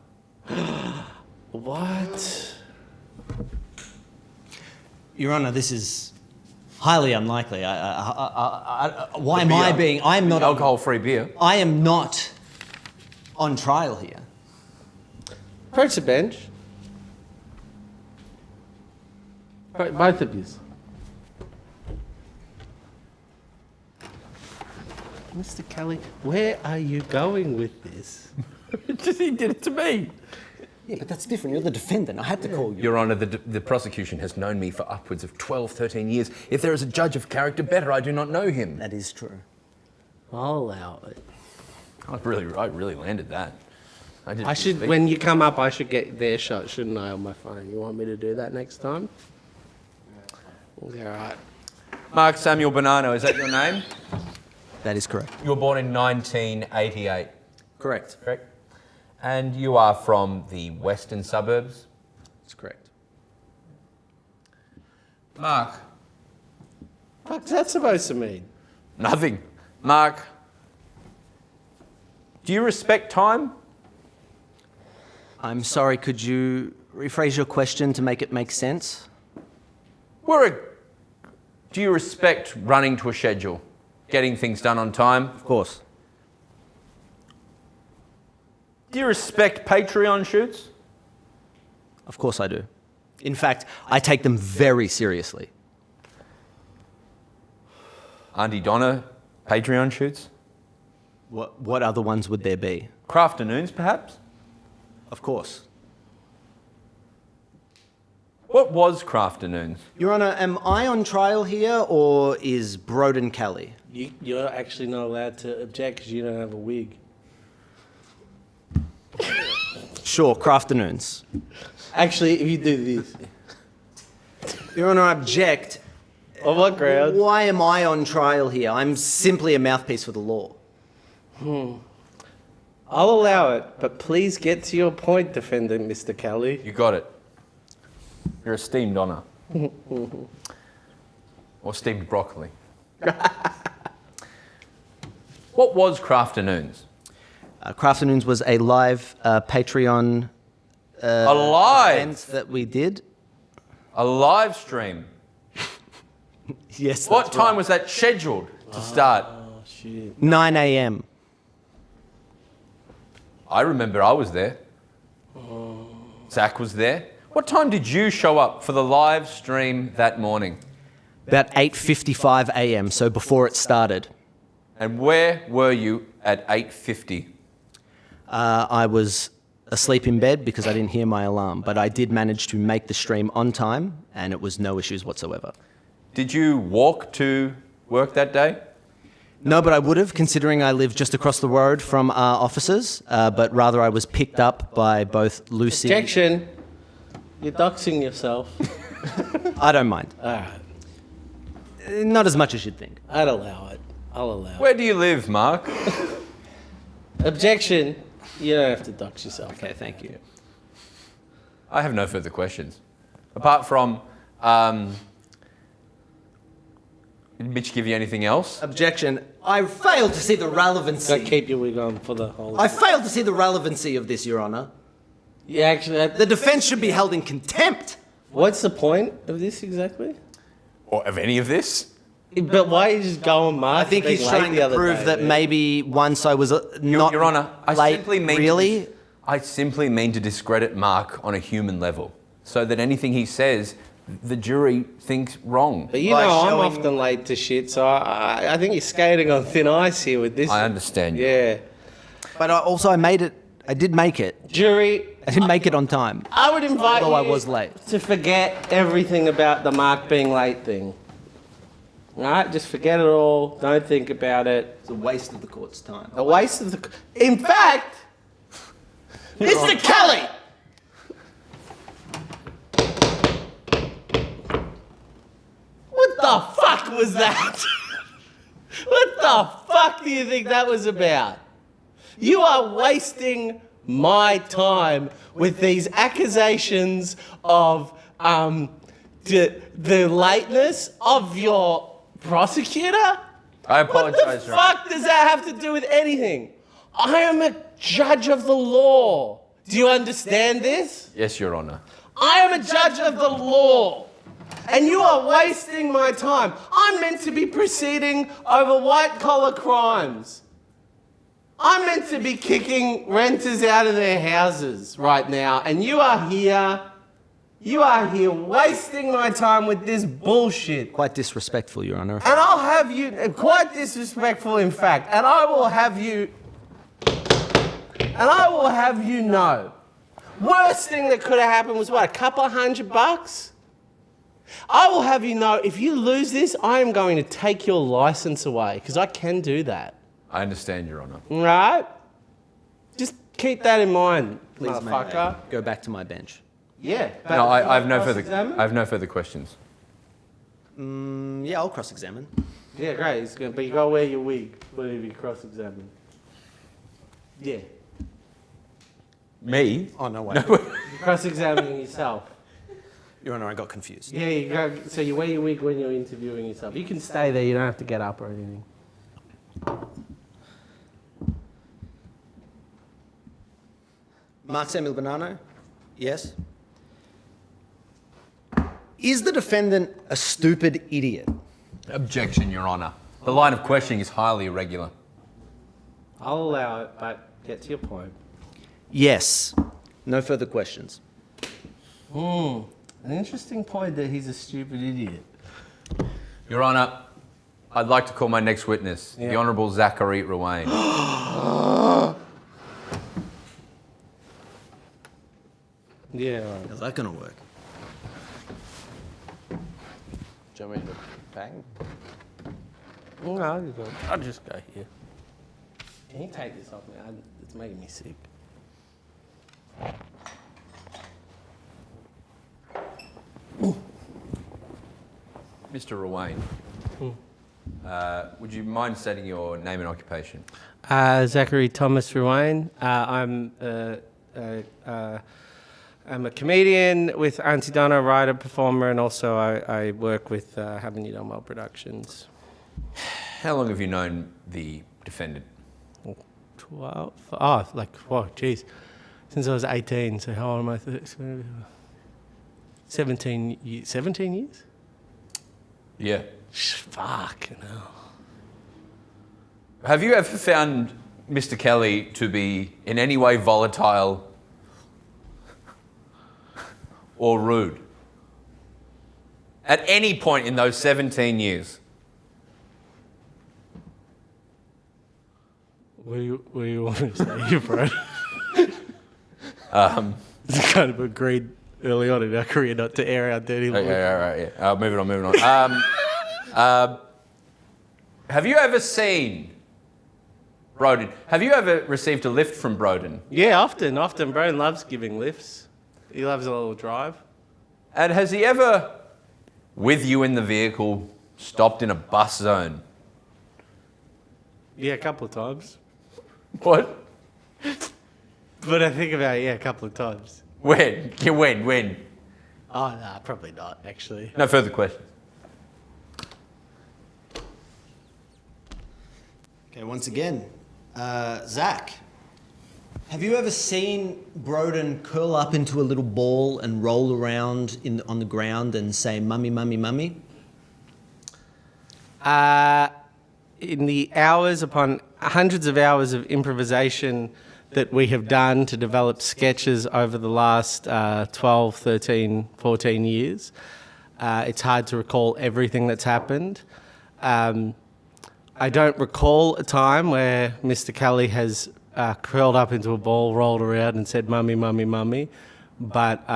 What? Your Honour, this is highly unlikely. Why am beer. I being? I am not. Alcohol-free beer. I am not on trial here. Approach the bench. Both of you. Mr. Kelly, where are you going with this? He did it to me. Yeah, but that's different. You're the defendant. I had to call you. Your Honour, the prosecution has known me for upwards of 12, 13 years. If there is a judge of character better, I do not know him. That is true. I'll allow it. I really landed that. I should, when you come up, I should get their shot, shouldn't I, on my phone? You want me to do that next time? Yeah, all right. Mark Samuel Bonanno, is that your name? That is correct. You were born in 1988, Correct. correct? And you are from the western suburbs? That's correct. Mark. What's that supposed to mean? Nothing. Mark, do you respect time? I'm sorry, could you rephrase your question to make it make sense? Do you respect running to a schedule, getting things done on time? Of course. Do you respect Patreon shoots? Of course I do. In fact, I take them very seriously. Auntie Donna Patreon shoots? What other ones would there be? Crafternoons, perhaps? Of course. What was Crafternoons? Your Honour, am I on trial here or is Broden Kelly? You're actually not allowed to object because you don't have a wig. Sure, Crafternoons. Actually, if you do this. Your Honour, I object. On what ground? Why am I on trial here? I'm simply a mouthpiece for the law. I'll allow it, but please get to your point, defendant, Mr. Kelly. You got it. You're a steamed honour. Or steamed broccoli. What was Crafternoons? Crafternoons was a live Patreon A live? event that we did. A live stream. Yes. What time was that scheduled to start? 9 a.m. I remember I was there. Zach was there. What time did you show up for the live stream that morning? About 8:55 a.m. So before it started. And where were you at 8:50? I was asleep in bed because I didn't hear my alarm, but I did manage to make the stream on time, and it was no issues whatsoever. Did you walk to work that day? No, but I would have, considering I live just across the road from our offices, but rather I was picked up by both Lucy... Objection. You're doxing yourself. I don't mind. All right. Not as much as you'd think. I'd allow it. I'll allow it. Where do you live, Mark? Objection. You don't have to dox yourself. Okay, thank you. I have no further questions. Apart from, did Mitch give you anything else? Objection. I failed to see the Gotta relevancy. keep your wig on for the whole... I failed to see the relevancy of this, Your Honour. Yeah, actually... The defence should be held in contempt. What's the point of this exactly? Or of any of this? But why are you just going, Mark? I think he's trying to prove that maybe once I was not Your Honour, late, really. I simply mean to discredit Mark on a human level, so that anything he says, the jury thinks wrong. But you By know I'm showing- often late to shit, so I think you're skating on thin ice here with this. I understand you. Yeah. But I made it. I did make it. Jury, I didn't make it on time. I would invite Although you I was late. to forget everything about the Mark being late thing. All right? Just forget it all. Don't think about it. It's a waste of the court's time. A waste of the... In fact, Mr. Kelly! What the fuck was that? What the fuck do you think that was about? You are wasting my time with these accusations of the lateness of your prosecutor? I What apologise, the Your Honour. fuck does that have to do with anything? I am a judge of the law. Do you understand this? Yes, Your Honour. I am a judge of the law. And you are wasting my time. I'm meant to be proceeding over white collar crimes. I'm meant to be kicking renters out of their houses right now. And you are here wasting my time with this bullshit. Quite disrespectful, Your Honour. And I'll have you, quite disrespectful in fact, and I will have you know, worst thing that could have happened was what, a couple of $100? I will have you know, if you lose this, I am going to take your license away, because I can do that. I understand, Your Honour. All right? Just keep that in mind, Please, motherfucker. go back to my bench. Yeah. No, I have no Cross-examine? further questions. Yeah, I'll cross-examine. Yeah, great. But you got to wear your wig whenever you cross-examine. Yeah. Me? Oh, no way. You're cross-examining yourself. Your Honour, I got confused. Yeah, you go, so you wear your wig when you're interviewing yourself. You can stay there, you don't have to get up or anything. Mark Samuel Bonanno? Yes? Is the defendant a stupid idiot? Objection, Your Honour. The line of questioning is highly irregular. I'll allow it, but get to your point. Yes. No further questions. An interesting point that he's a stupid idiot. Your Honour, I'd like to call my next witness, the Honourable Zachary Ruane. Yeah, right. How's that going to work? Do you want me to bang? No, I'll just go here. Can you take this off me? It's making me sick. Mr. Ruane, would you mind stating your name and occupation? Zachary Thomas Ruane. I'm a comedian with AUNTY DONNA, writer, performer, and also I work with AUNTY DONNA Productions. How long have you known the defended? 12. Oh, geez. Since I was 18, so how old am I? 17 years. 17 years? Yeah. Fuck, no. Have you ever found Mr. Kelly to be in any way volatile or rude? At any point in those 17 years? What do you want me to say here, bro? It's kind of agreed early on in our career not to air our dirty laundry. Yeah. Moving on. Have you ever seen Broden? Have you ever received a lift from Broden? Yeah, often. Broden loves giving lifts. He loves a little drive. And has he ever, with you in the vehicle, stopped in a bus zone? Yeah, a couple of times. What? But I think about it, a couple of times. When? When? Oh, no, probably not, actually. No further questions. Okay, once again, Zach, have you ever seen Broden curl up into a little ball and roll around on the ground and say, "Mummy, mummy, mummy"? In the hours upon hundreds of hours of improvisation that we have done to develop sketches over the last 12, 13, 14 years, it's hard to recall everything that's happened. I don't recall a time where Mr. Kelly has curled up into a ball, rolled around and said, "Mummy, mummy, mummy." But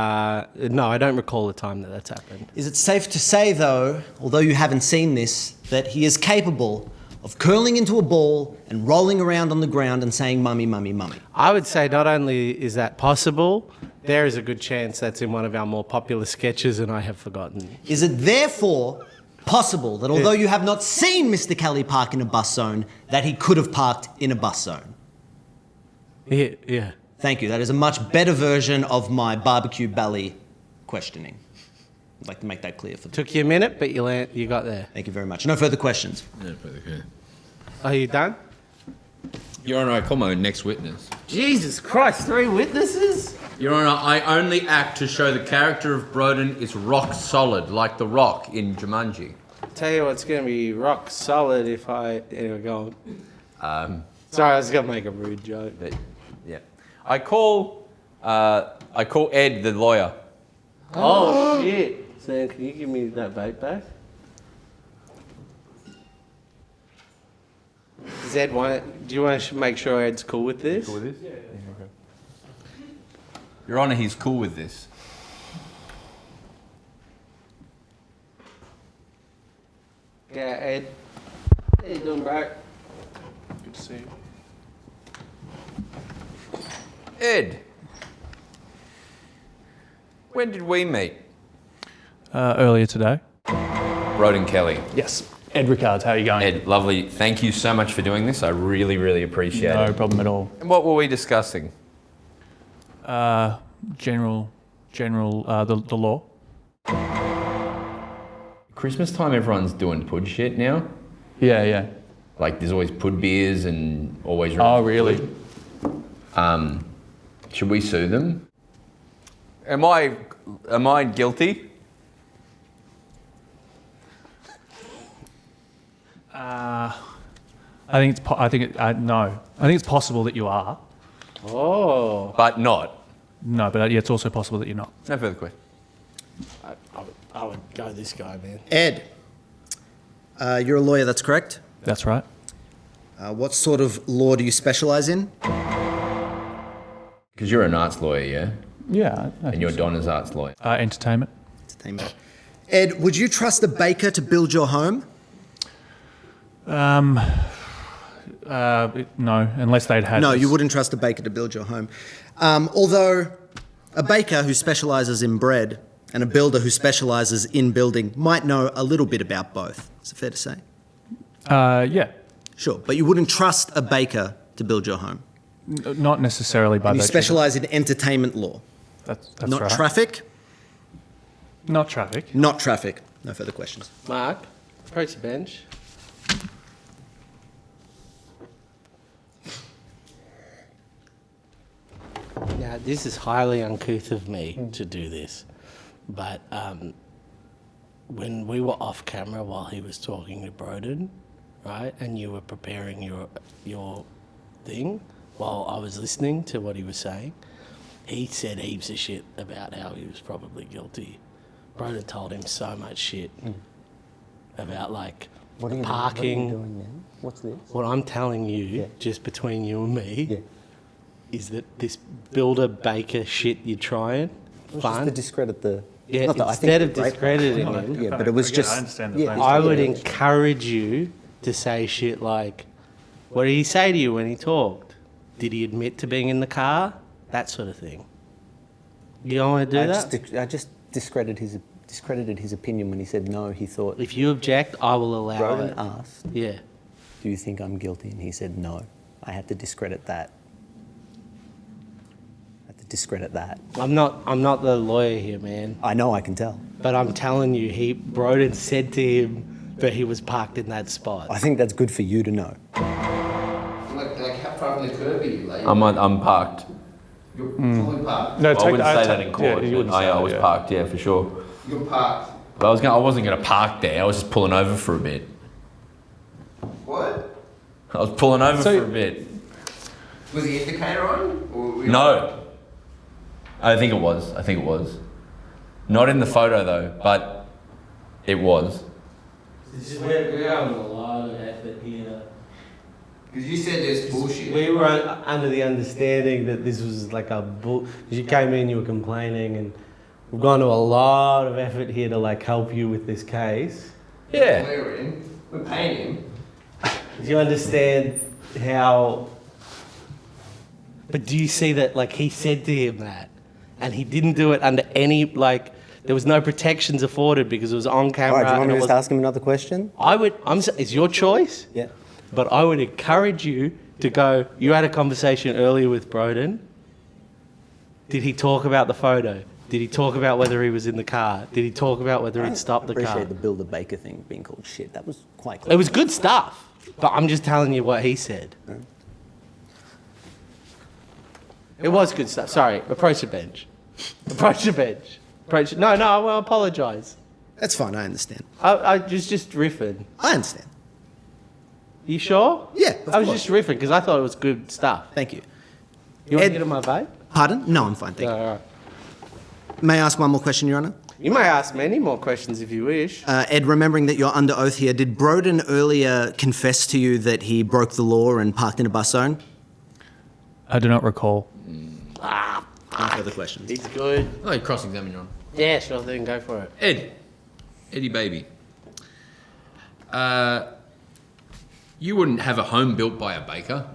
no, I don't recall a time that that's happened. Is it safe to say, though, although you haven't seen this, that he is capable of curling into a ball and rolling around on the ground and saying, "Mummy, mummy, mummy"? I would say not only is that possible, there is a good chance that's in one of our more popular sketches and I have forgotten. Is it therefore possible that although you have not seen Mr. Kelly park in a bus zone, that he could have parked in a bus zone? Yeah. Thank you. That is a much better version of my barbecue belly questioning. I'd like to make that clear for the... Took you a minute, but you got there. Thank you very much. No further questions. Are you done? Your Honour, I call my next witness. Jesus Christ, 3 witnesses? Your Honour, I only act to show the character of Broden is rock solid, like the rock in Jumanji. Tell you what's going to be rock solid if I... Anyway, go on. Sorry, I was going to make a rude joke. Yeah. I call Ed the lawyer. Oh, shit. Sam, can you give me that vape back? Does Ed do you want to make sure Ed's cool with this? Cool with this? Yeah. Okay. Your Honour, he's cool with this. Yeah, Ed. How you doing, bro? Good to see you. Ed, when did we meet? Earlier today. Broden Kelly. Yes. Ed Rickards, how are you going? Ed, lovely. Thank you so much for doing this. I really, really appreciate it. No problem at all. And what were we discussing? The law. Christmas time, everyone's doing pud shit now. Yeah. Like, there's always pud beers and always... Oh, really? Should we sue them? Am I guilty? I think it's possible that you are. Oh. But not. No, but it's also possible that you're not. No further question. I would go this guy, man. Ed, you're a lawyer, that's correct? That's right. What sort of law do you specialise in? Because you're an arts lawyer, yeah? Yeah. And you're Donna's arts lawyer. Entertainment. Entertainment. Ed, would you trust a baker to build your home? No, unless they'd had... No, you wouldn't trust a baker to build your home. Although a baker who specialises in bread and a builder who specialises in building might know a little bit about both. Is it fair to say? Yeah. Sure, but you wouldn't trust a baker to build your home. Not necessarily by And you virtue. specialise in entertainment law. That's Not right. traffic? Not traffic. Not traffic. No further questions. Mark, approach the bench. this is highly uncouth of me to do this, but when we were off camera while he was talking to Broden, right, and you were preparing your thing while I was listening to what he was saying, he said heaps of shit about how he was probably guilty. Broden told him so much shit about like parking. What are you doing now? What's this? What I'm telling you, just between you and me, is that this builder baker shit you're trying, Just fun. to discredit the. Yeah, not that I instead think of they're great. discrediting him, Yeah, but it was just. I understand the thing. I would encourage you to say shit like, what did he say to you when he talked? Did he admit to being in the car? That sort of thing. You don't want to do that? I just discredited his opinion when he said no. He thought. If you object, I will allow Broden it. asked, Yeah. "Do you think I'm guilty?" And he said no. I had to discredit that. I'm not the lawyer here, man. I know. I can tell. But I'm telling you, Broden said to him that he was parked in that spot. I think that's good for you to know. Like how far from the curb are you? Like, I'm parked. You're fully parked. No, I wouldn't say that in court. Yeah, you wouldn't say I that, was yeah. parked, yeah, for sure. You're parked. But I wasn't going to park there. I was just pulling over for a bit. What? I was pulling over So- for a bit. Was the indicator on? Or were you No. I think it was. Not in the photo though, but it was. We're having a lot of effort here. Because you said there's bullshit. We were under the understanding that this was like a bull. You came in, you were complaining, and we've gone to a lot of effort here to like help you with this case. Yeah. We're in. We're paying him. Do you understand how? But do you see that like he said to him that, and he didn't do it under any like. There was no protections afforded because it was on camera. All right, do you want and me it to was, just ask him another question? it's your choice. Yeah. But I would encourage you to go. You had a conversation earlier with Broden. Did he talk about the photo? Did he talk about whether he was in the car? Did he talk about whether he'd stopped the car? I appreciate the Builder Baker thing being called shit. That was quite clear. It was good stuff. But I'm just telling you what he said. It was good stuff. Sorry, approach the bench. Approach the bench. No, I will apologise. That's fine. I understand. I was just riffing. I understand. You sure? Yeah, of I was course. just riffing because I thought it was good stuff. Thank you. You want Ed- to get on my vape? Pardon? No, I'm fine. Thank No, you. all right. May I ask one more question, Your Honour? You may ask many more questions if you wish. Ed, remembering that you're under oath here, did Broden earlier confess to you that he broke the law and parked in a bus zone? I do not recall. No further questions. He's good. Oh, you cross-examine you on. Yeah, sure thing. Go for it. Eddie baby. You wouldn't have a home built by a baker,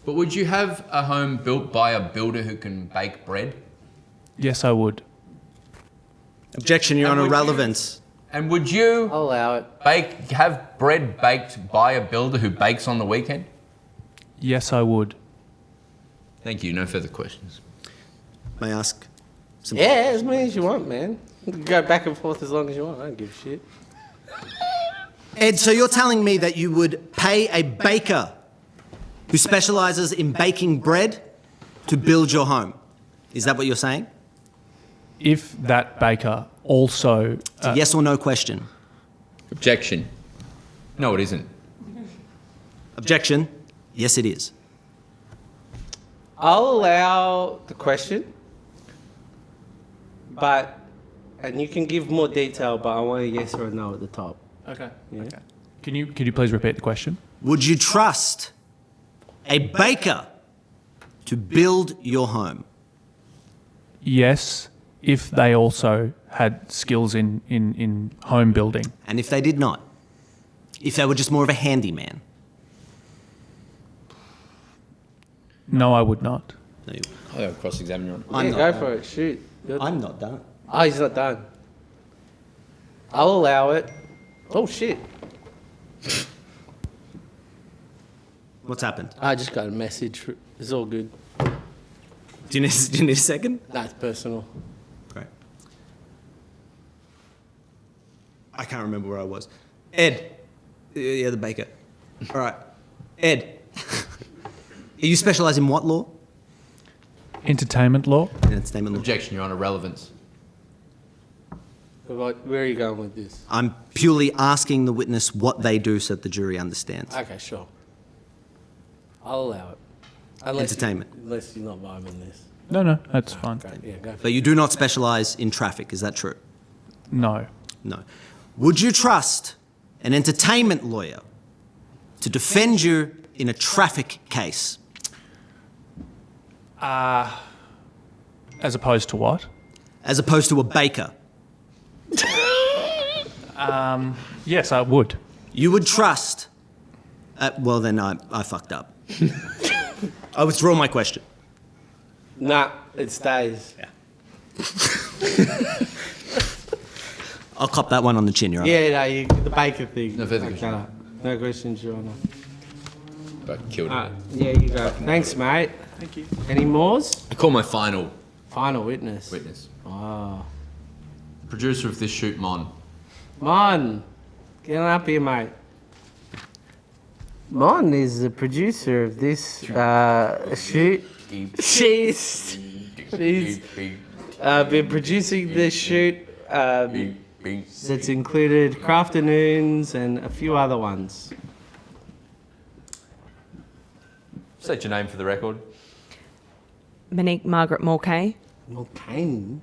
but would you have a home built by a builder who can bake bread? Yes, I would. Objection, Your And Honour. would you- Relevance. And would you I'll allow it. have bread baked by a builder who bakes on the weekend? Yes, I would. Thank you. No further questions. May I ask some... Yeah, as many as you want, man. You can go back and forth as long as you want. I don't give a shit. Ed, so you're telling me that you would pay a baker who specialises in baking bread to build your home? Is that what you're saying? If that baker also... It's a yes or no question. Objection. No, it isn't. Objection. Yes, it is. I'll allow the question, and you can give more detail, but I want a yes or a no at the top. Okay. Yeah. Okay. Can you please repeat the question? Would you trust a baker to build your home? Yes, if they also had skills in home building. And if they did not? If they were just more of a handyman? No, I would not. No, I'll cross-examine you on. I'm Yeah, not go done. for it. Shoot. I'm not done. Oh, he's not done. I'll allow it. Oh, shit. What's happened? I just got a message. It's all good. Do you need a second? That's personal. Great. I can't remember where I was. Ed. Yeah, the baker. All right. Ed. You specialise in what law? Entertainment law. Entertainment law. Objection, Your Honour. Relevance. Where are you going with this? I'm purely asking the witness what they do so that the jury understands. Okay, sure. I'll allow it. Entertainment. Unless you're not vibing this. No, that's fine. Okay, yeah, go for But you do not specialise in traffic, is that true? No. No. Would you trust an entertainment lawyer to defend you in a traffic case? As opposed to what? As opposed to a baker? Yes, I would. You would trust... well, then I fucked up. I withdraw my question. Nah, it stays. I'll cop that one on the chin, Your Honour. Yeah, no, the baker thing. No further Fuck that up. No questions, Your Honour. But killed it. Yeah, you go. Thanks, mate. Thank you. Any mores? I call my final Final witness. witness. Oh. Producer of this shoot, Mon. Mon, get on up here, mate. Mon is the producer of this shoot. She's been producing this shoot that's included Crafternoons and a few other ones. State your name for the record. Monique Margaret Mulcahy. Mulcahy?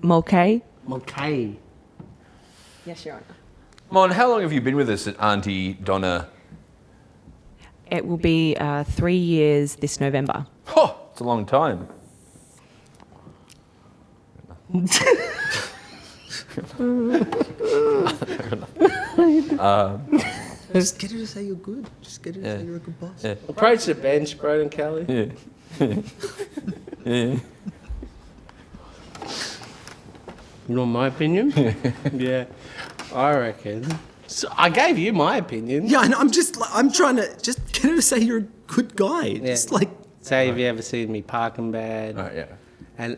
Mulcahy? Mulcahy. Yes, Your Honour. Mon, how long have you been with us at Aunty Donna? It will be 3 years this November. Oh, it's a long time. Just get her to say you're good. Just get her to say you're a good boss. Yeah. Approach the bench, Broden Kelly. Yeah. You want my opinion? Yeah. I reckon. So I gave you my opinion. Yeah, and I'm trying to just get her to say you're a good guy. Just like... Say, have you ever seen me parking bad? Right, yeah. And,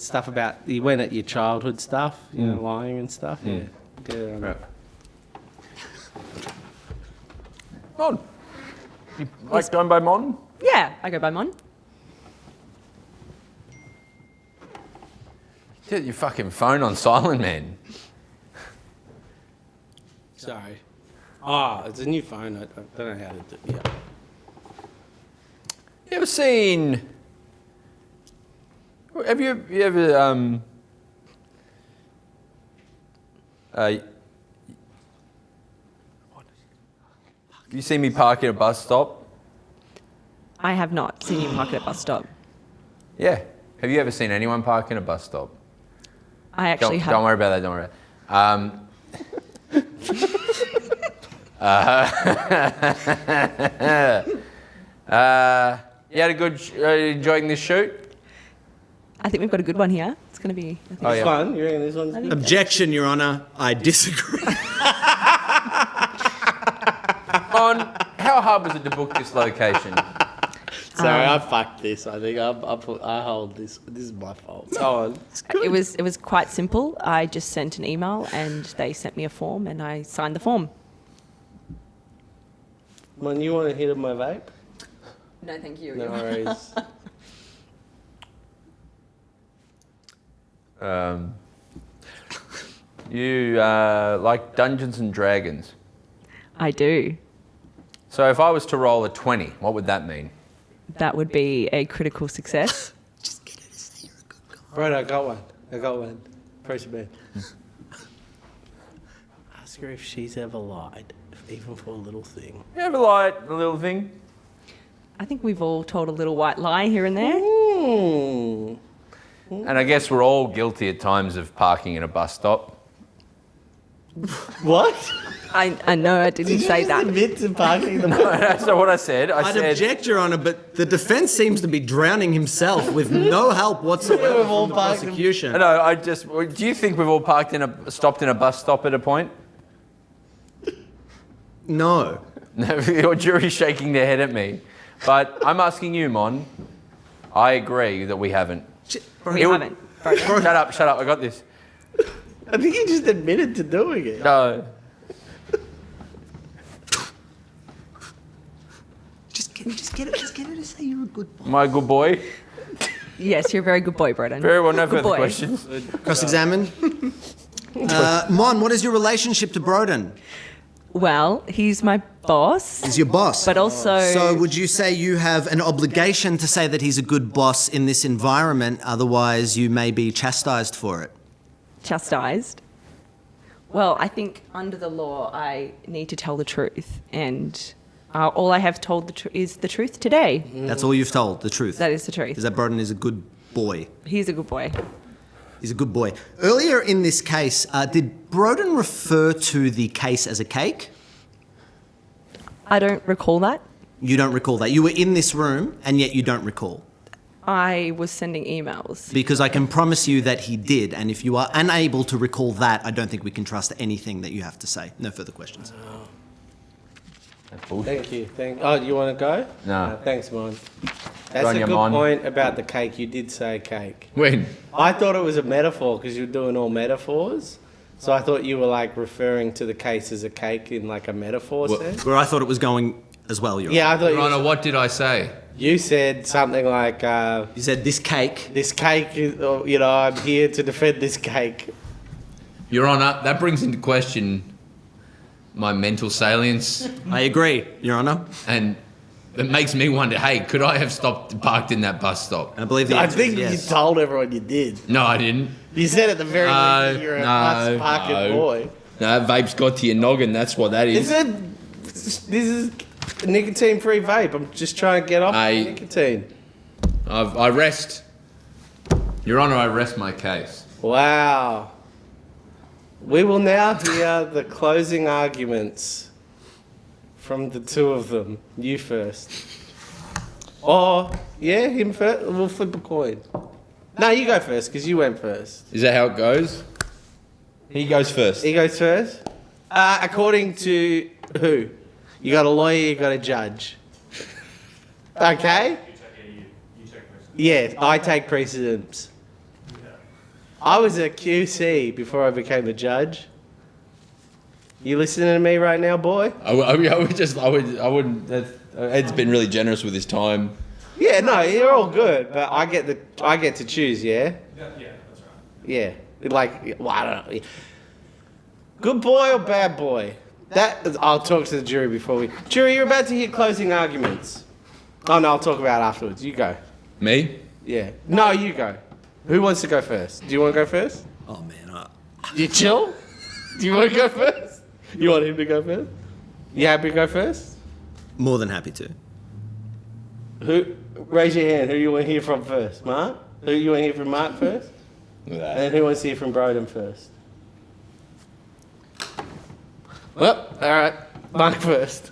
stuff about, you went at your childhood stuff, lying and stuff. Yeah. Good on Right. Mon. You like going by Mon? Yeah, I go by Mon. Get your fucking phone on silent, man. Sorry. Oh, it's a new phone. I don't know how to do it. Yeah. You ever seen... Have you ever... Have you seen me park at a bus stop? I have not seen you park at a bus stop. Yeah. Have you ever seen anyone park in a bus stop? I actually have. Don't worry about that, don't worry about that. You had a good... enjoying this shoot? I think we've got a good one here. It's going to be... I think Oh, yeah. Fun. You reckon this one's good? Objection, Your Honour. I disagree. On how hard was it to book this location? Sorry, I fucked this. I think I hold this. This is my fault. Go on. It was quite simple. I just sent an email and they sent me a form and I signed the form. Man, you want to hit my vape? No, thank you. No worries. You like Dungeons and Dragons. I do. So if I was to roll a 20, what would that mean? That would be a critical success. Just get her to say you're a good guy. Right, I got one. Press your bed. Ask her if she's ever lied, even for a little thing. You ever lied a little thing? I think we've all told a little white lie here and there. Mm. And I guess we're all guilty at times of parking in a bus stop. What? I know I didn't say that. Admit to parking the That's not what I said. I I'd said... object, Your Honour, but the defence seems to be drowning himself with no help whatsoever We've all from the parked in- prosecution. No, do you think we've all stopped in a bus stop at a point? No. No, your jury's shaking their head at me. But I'm asking you, Mon. I agree that we haven't. We haven't. Shut up, I got this. I think you just admitted to doing it. No. Just get her to say you're a good boy. My good boy. Yes, you're a very good boy, Broden. Very well, no Good further boy. questions. Cross-examined. Mon, what is your relationship to Broden? Well, he's my boss, He's your boss. but also So would you say you have an obligation to say that he's a good boss in this environment, otherwise you may be chastised for it? chastised. Well, I think under the law, I need to tell the truth, and all I have told is the truth today. That's all you've told, the truth. That is the truth. Is that Broden is a good boy. He's a good boy. He's a good boy. Earlier in this case, did Broden refer to the case as a cake? I don't recall that. You don't recall that. You were in this room, and yet you don't recall. I was sending emails. Because I can promise you that he did, and if you are unable to recall that, I don't think we can trust anything that you have to say. No further questions. Thank you. Oh, you want to go? No. Thanks, Mon. That's on a your good Mon. point about the cake. You did say cake. When? I thought it was a metaphor because you were doing all metaphors. So I thought you were like referring to the case as a cake in like a metaphor sense. Where I thought it was going as well, Your Yeah, I thought Your Honour, what did I say? you said something like, You said this cake. this cake, you know, I'm here to defend this cake. Your Honour, that brings into question my mental salience, I agree, Your Honour. and it makes me wonder, hey, could I have parked in that bus stop? I believe the I answer think is yes. you told everyone you did. No, I didn't. You said at the very least you're a bus parking no. boy. No, that vape's got to your noggin, that's what that is. This is a nicotine-free vape. I'm just trying to get off Hey. the nicotine. I rest. Your Honour, I rest my case. Wow. We will now hear the closing arguments from the two of them. You first. Or, yeah, him first. We'll flip a coin. No, you go first, because you went first. Is that how it goes? He goes first. He goes first? According to who? You got a lawyer, you got a judge. Okay? Yeah, I take precedence. I was a QC before I became a judge. You listening to me right now, boy? I wouldn't. Ed's been really generous with his time. Yeah, no, you're all good, but I get to choose, yeah? Yeah, that's right. Yeah, like, well, I don't know. Good boy or bad boy? I'll talk to the jury before we... Jury, you're about to hear closing arguments. Oh, no, I'll talk about it afterwards. You go. Me? Yeah. No, you go. Who wants to go first? Do you want to go first? Oh, man. You chill? Do you want to go first? You want him to go first? You happy to go first? More than happy to. Who? Raise your hand. Who you want to hear from first? Mark? Who you want to hear from Mark first? And who wants to hear from Broden first? Well, all right. Mark first.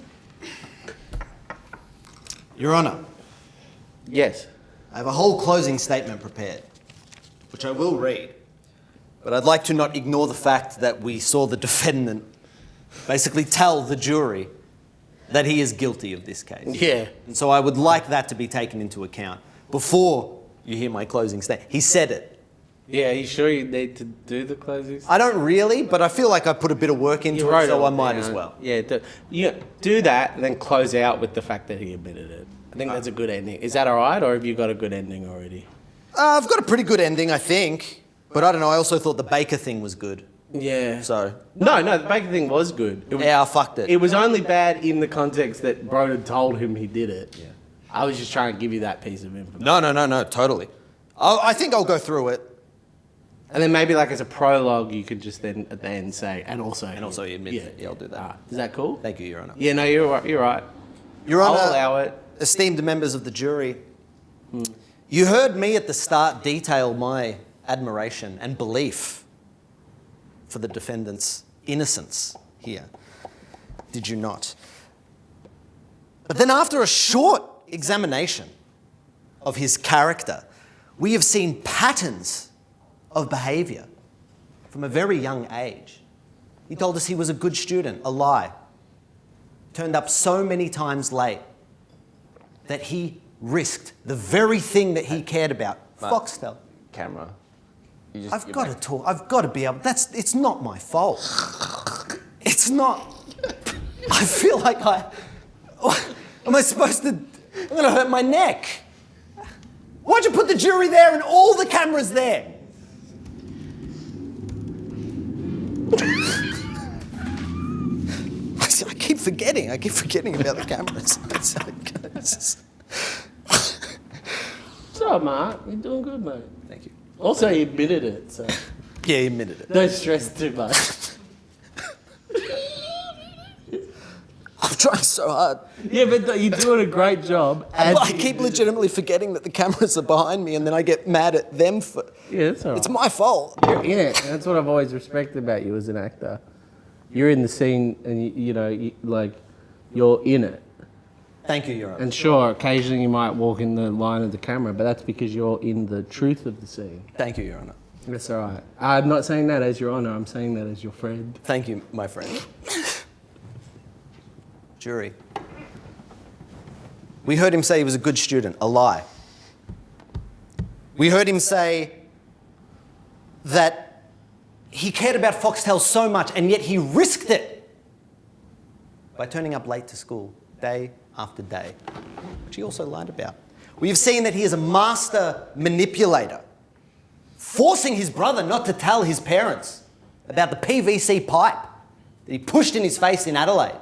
Your Honour, Yes. I have a whole closing statement prepared, which I will read. But I'd like to not ignore the fact that we saw the defendant basically tell the jury that he is guilty of this case. Yeah. And so I would like that to be taken into account before you hear my closing statement. He said it. Yeah, are you sure you need to do the closing? I don't really, but I feel like I put a bit of work into it, so I might as well. Yeah, do that and then close out with the fact that he admitted it. I think that's a good ending. Is that all right, or have you got a good ending already? I've got a pretty good ending, I think. But I don't know, I also thought the Baker thing was good. Yeah. So, No, the Baker thing was good. It was, yeah, I fucked it. It was only bad in the context that Broden told him he did it. Yeah. I was just trying to give you that piece of information. No, totally. I think I'll go through it. And then maybe like as a prologue, you could just then at the end say, and also he admits it. Yeah, I'll do that. Is that cool? Thank you, Your Honour. Yeah, no, you're right. You're right. Your I'll Honour, allow it. esteemed members of the jury, you heard me at the start detail my admiration and belief for the defendant's innocence here. Did you not? But then after a short examination of his character, we have seen patterns of behaviour from a very young age. He told us he was a good student, a lie. Turned up so many times late that he risked the very thing that he cared about. Foxtel. Camera. I've got to talk. I've got to be able... It's not my fault. It's not... I feel like am I supposed to... I'm going to hurt my neck. Why'd you put the jury there and all the cameras there? I keep forgetting about the cameras. It's all right, Mark. You're doing good, mate. Thank you. Also, he admitted it, so Yeah, he admitted it. don't stress too much. I'm trying so hard. Yeah, but you're doing a great job. I keep legitimately forgetting that the cameras are behind me, and then I get mad at them for. Yeah, that's all right. It's my fault. Yeah, that's what I've always respected about you as an actor. You're in the scene, and you're in it. Thank you, Your Honor. And sure, occasionally you might walk in the line of the camera, but that's because you're in the truth of the scene. Thank you, Your Honor. That's all right. I'm not saying that as your honour. I'm saying that as your friend. Thank you, my friend. Jury. We heard him say he was a good student. A lie. We heard him say that he cared about Foxtel so much, and yet he risked it by turning up late to school day after day, which he also lied about. We have seen that he is a master manipulator, forcing his brother not to tell his parents about the PVC pipe that he pushed in his face in Adelaide.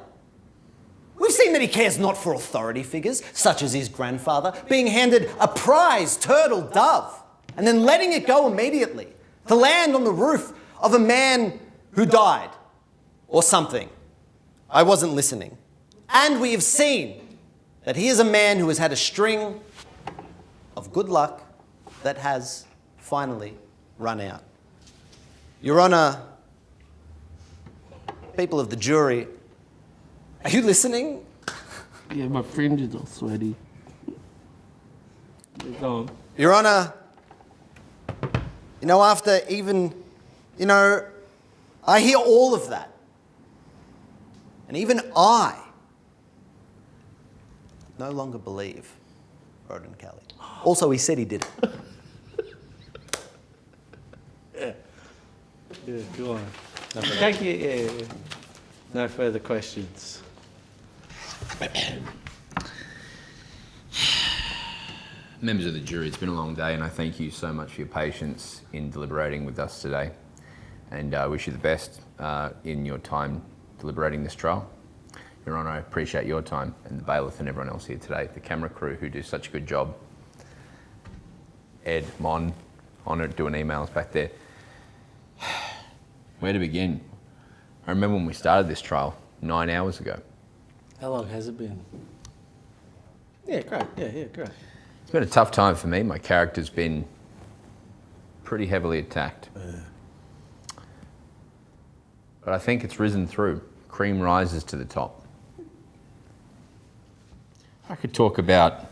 We've seen that he cares not for authority figures, such as his grandfather, being handed a prize turtle dove and then letting it go immediately to land on the roof of a man who died or something. I wasn't listening. And we have seen that he is a man who has had a string of good luck that has finally run out. Your Honour, people of the jury, are you listening? Yeah, my fringe is all sweaty. Go on. Your Honour, after even, I hear all of that. And even I no longer believe Broden Kelly. Also, he said he did it. Yeah, go on. Thank you. Yeah. No further questions. Members of the jury, it's been a long day, and I thank you so much for your patience in deliberating with us today, and I wish you the best in your time deliberating this trial. Your Honour, I appreciate your time, and the bailiff and everyone else here today, the camera crew who do such a good job. Ed, Mon, honoured doing emails back there. Where to begin? I remember when we started this trial 9 hours ago. How long has it been? Yeah, great. Yeah, great. It's been a tough time for me. My character's been pretty heavily attacked. But I think it's risen through. Cream rises to the top. I could talk about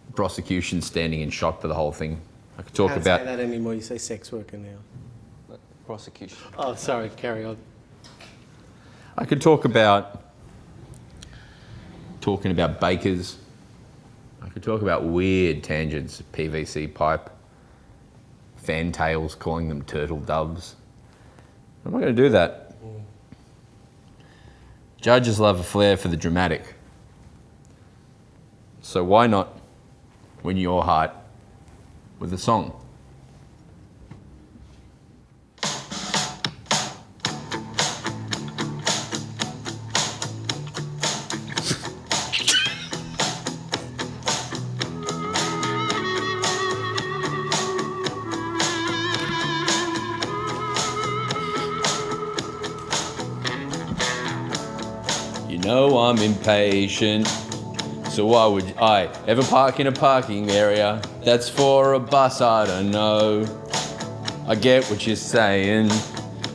the prosecution standing in shock for the whole thing. I could talk Can't about... say that anymore. You say sex worker now. Prosecution. Oh, sorry. Carry on. I could talk about talking about bakers. I could talk about weird tangents, PVC pipe, fantails, calling them turtle doves. I'm not going to do that. Judges love a flair for the dramatic. So why not win your heart with a song? I'm impatient, so why would I ever park in a parking area that's for a bus? I don't know. I get what you're saying,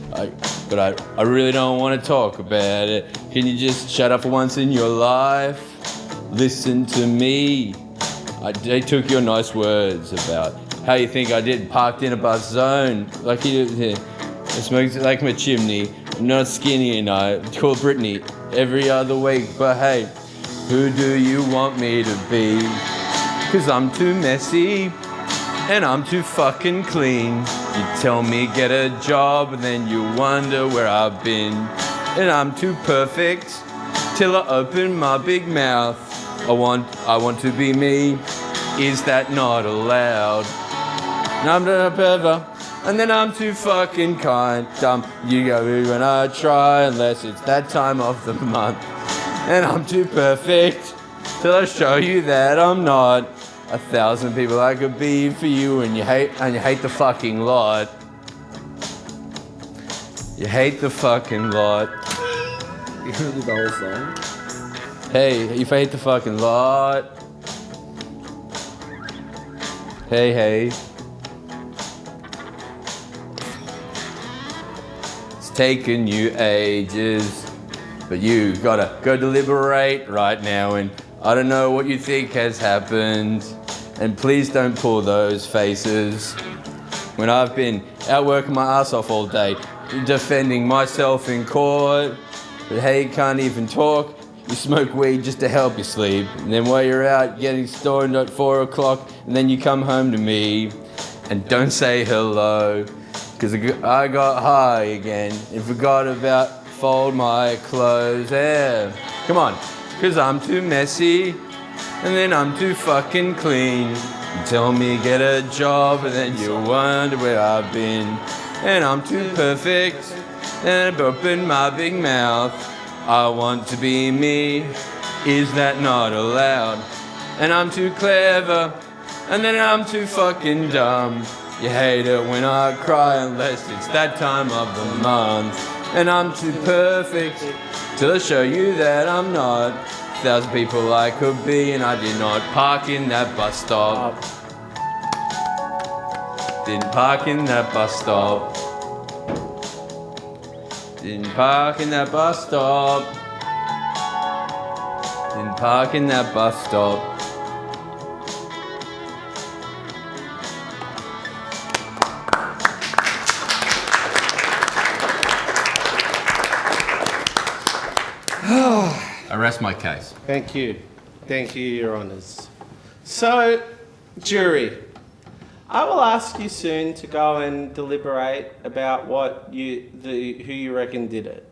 but I really don't want to talk about it. Can you just shut up for once in your life? Listen to me. They took your nice words about how you think I did parked in a bus zone. Like I smoked like my chimney. I'm not skinny and I call Brittany every other week, but hey, who do you want me to be? 'Cause I'm too messy and I'm too fucking clean. You tell me get a job and then you wonder where I've been. And I'm too perfect till I open my big mouth. I want to be me. Is that not allowed? And I'm a pervert, and then I'm too fucking kind. You go when I try, unless it's that time of the month. And I'm too perfect till I show you that I'm not. 1,000 people I could be for you, and you hate the fucking lot. You hate the fucking lot. You gonna do the whole song? Hey, if I hate the fucking lot. Hey. It's taken you ages, but you gotta go deliberate right now, and I don't know what you think has happened, and please don't pull those faces when I've been out working my ass off all day, defending myself in court. But hey, you can't even talk. You smoke weed just to help you sleep. And then while you're out getting stoned at 4 o'clock, and then you come home to me and don't say hello. Cause I got high again and forgot about fold my clothes. Yeah, come on. Cause I'm too messy and then I'm too fucking clean. You tell me get a job and then you wonder where I've been. And I'm too perfect and I open my big mouth. I want to be me, is that not allowed? And I'm too clever, and then I'm too fucking dumb. You hate it when I cry unless it's that time of the month. And I'm too perfect till I show you that I'm not. 1,000 people I could be, and I did not park in that bus stop. Didn't park in that bus stop. Didn't park in that bus stop. Didn't park in that bus stop. I rest my case. Thank you, Your Honours. So, jury, I will ask you soon to go and deliberate about who you reckon did it.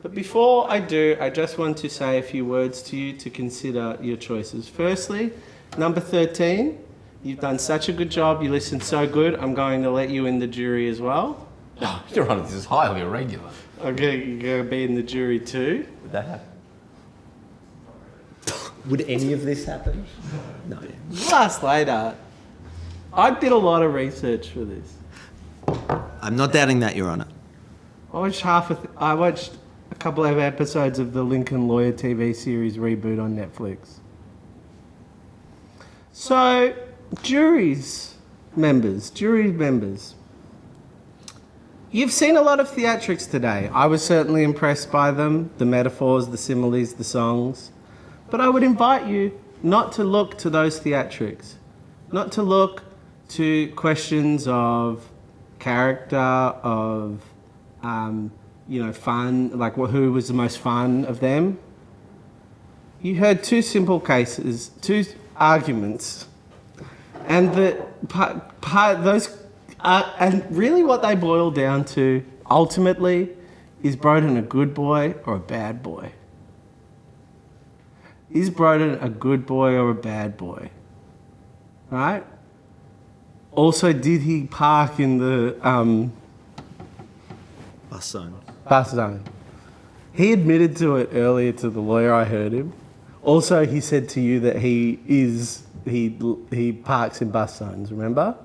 But before I do, I just want to say a few words to you to consider your choices. Firstly, number 13, you've done such a good job, you listened so good, I'm going to let you in the jury as well. No, Your Honour, this is highly irregular. Okay, you're going to be in the jury too. Would that happen? Would any of this happen? No. Last later. I did a lot of research for this. I'm not doubting that, Your Honour. I watched a couple of episodes of the Lincoln Lawyer TV series reboot on Netflix. So, jury members, you've seen a lot of theatrics today. I was certainly impressed by them, the metaphors, the similes, the songs. But I would invite you not to look to those theatrics, not to look to questions of character, of fun, like who was the most fun of them. You heard two simple cases, two arguments, and and really what they boil down to ultimately is Broden a good boy or a bad boy? Is Broden a good boy or a bad boy? Right? Also, did he park in the Bus zone. bus zone? He admitted to it earlier to the lawyer, I heard him. Also, he said to you that he parks in bus zones, remember?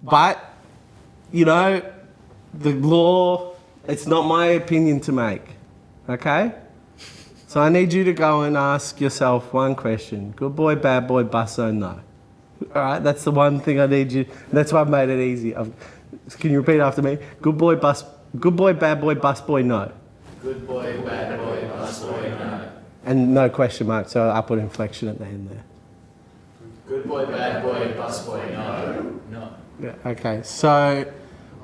But, the law, it's not my opinion to make, okay? So I need you to go and ask yourself one question. Good boy, bad boy, bus zone, no. All right, that's the one thing I need you. That's why I've made it easy. Can you repeat after me? Good boy, bad boy, bus boy, no. Good boy, bad boy, bus boy, no. And no question mark, so I'll put inflection at the end there. Good boy, bad boy, bus boy, no. No. Yeah, okay, so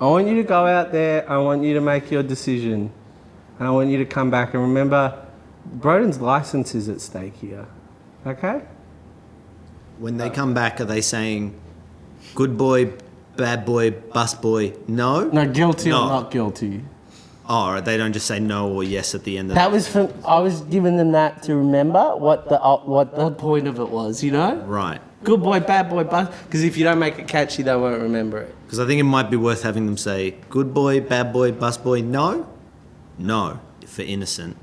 I want you to go out there, I want you to make your decision, and I want you to come back and remember, Broden's license is at stake here, okay? When they come back, are they saying, good boy, bad boy, bus boy, no? No, guilty No. or not guilty? Oh, they don't just say no or yes at the end of That was for, I was giving them that to remember what the point of it was, you know? Right. Good boy, bad boy, bus. Because if you don't make it catchy, they won't remember it. Because I think it might be worth having them say good boy, bad boy, bus boy, no. No, for innocent.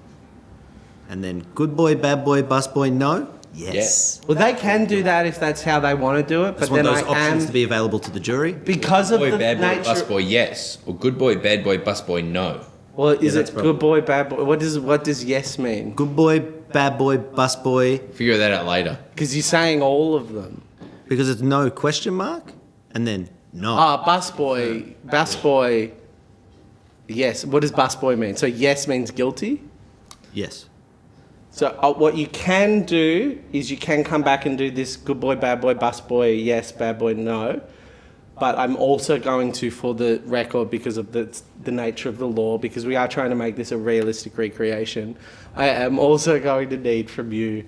And then good boy, bad boy, bus boy, no. Yes. Well, they can do that if that's how they want to do it, Just but want then those I options am, to be available to the jury. because of Boy, the bad boy, nature... bus boy, yes. Or good boy, bad boy, bus boy, no. Well, is that's it probably- good boy, bad boy? What does yes mean? Good boy, bad boy, bus boy. Figure that out later. Because you're saying all of them. Because it's no question mark and then no. Bus boy, yes. What does bus boy mean? So yes means guilty? Yes. So what you can do is you can come back and do this good boy, bus boy, yes, bad boy, no. But I'm also going to, for the record, because of the nature of the law, because we are trying to make this a realistic recreation, I am also going to need from you,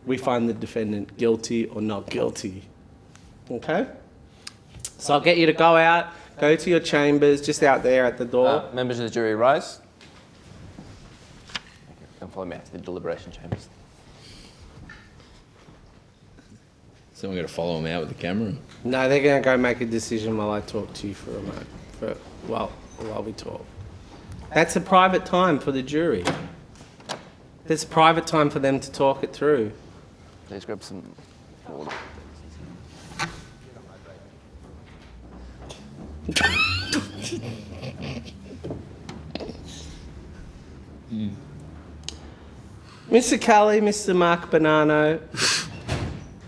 we find the defendant guilty or not guilty. Okay? So I'll get you to go to your chambers, just out there at the door. Members of the jury, rise. Come follow me out to the deliberation chambers. Someone got to follow him out with the camera. No, they're going to go make a decision while I talk to you for a moment, while we talk. That's a private time for the jury. There's private time for them to talk it through. Please grab some water. Mr. Kelly, Mr. Mark Bonanno,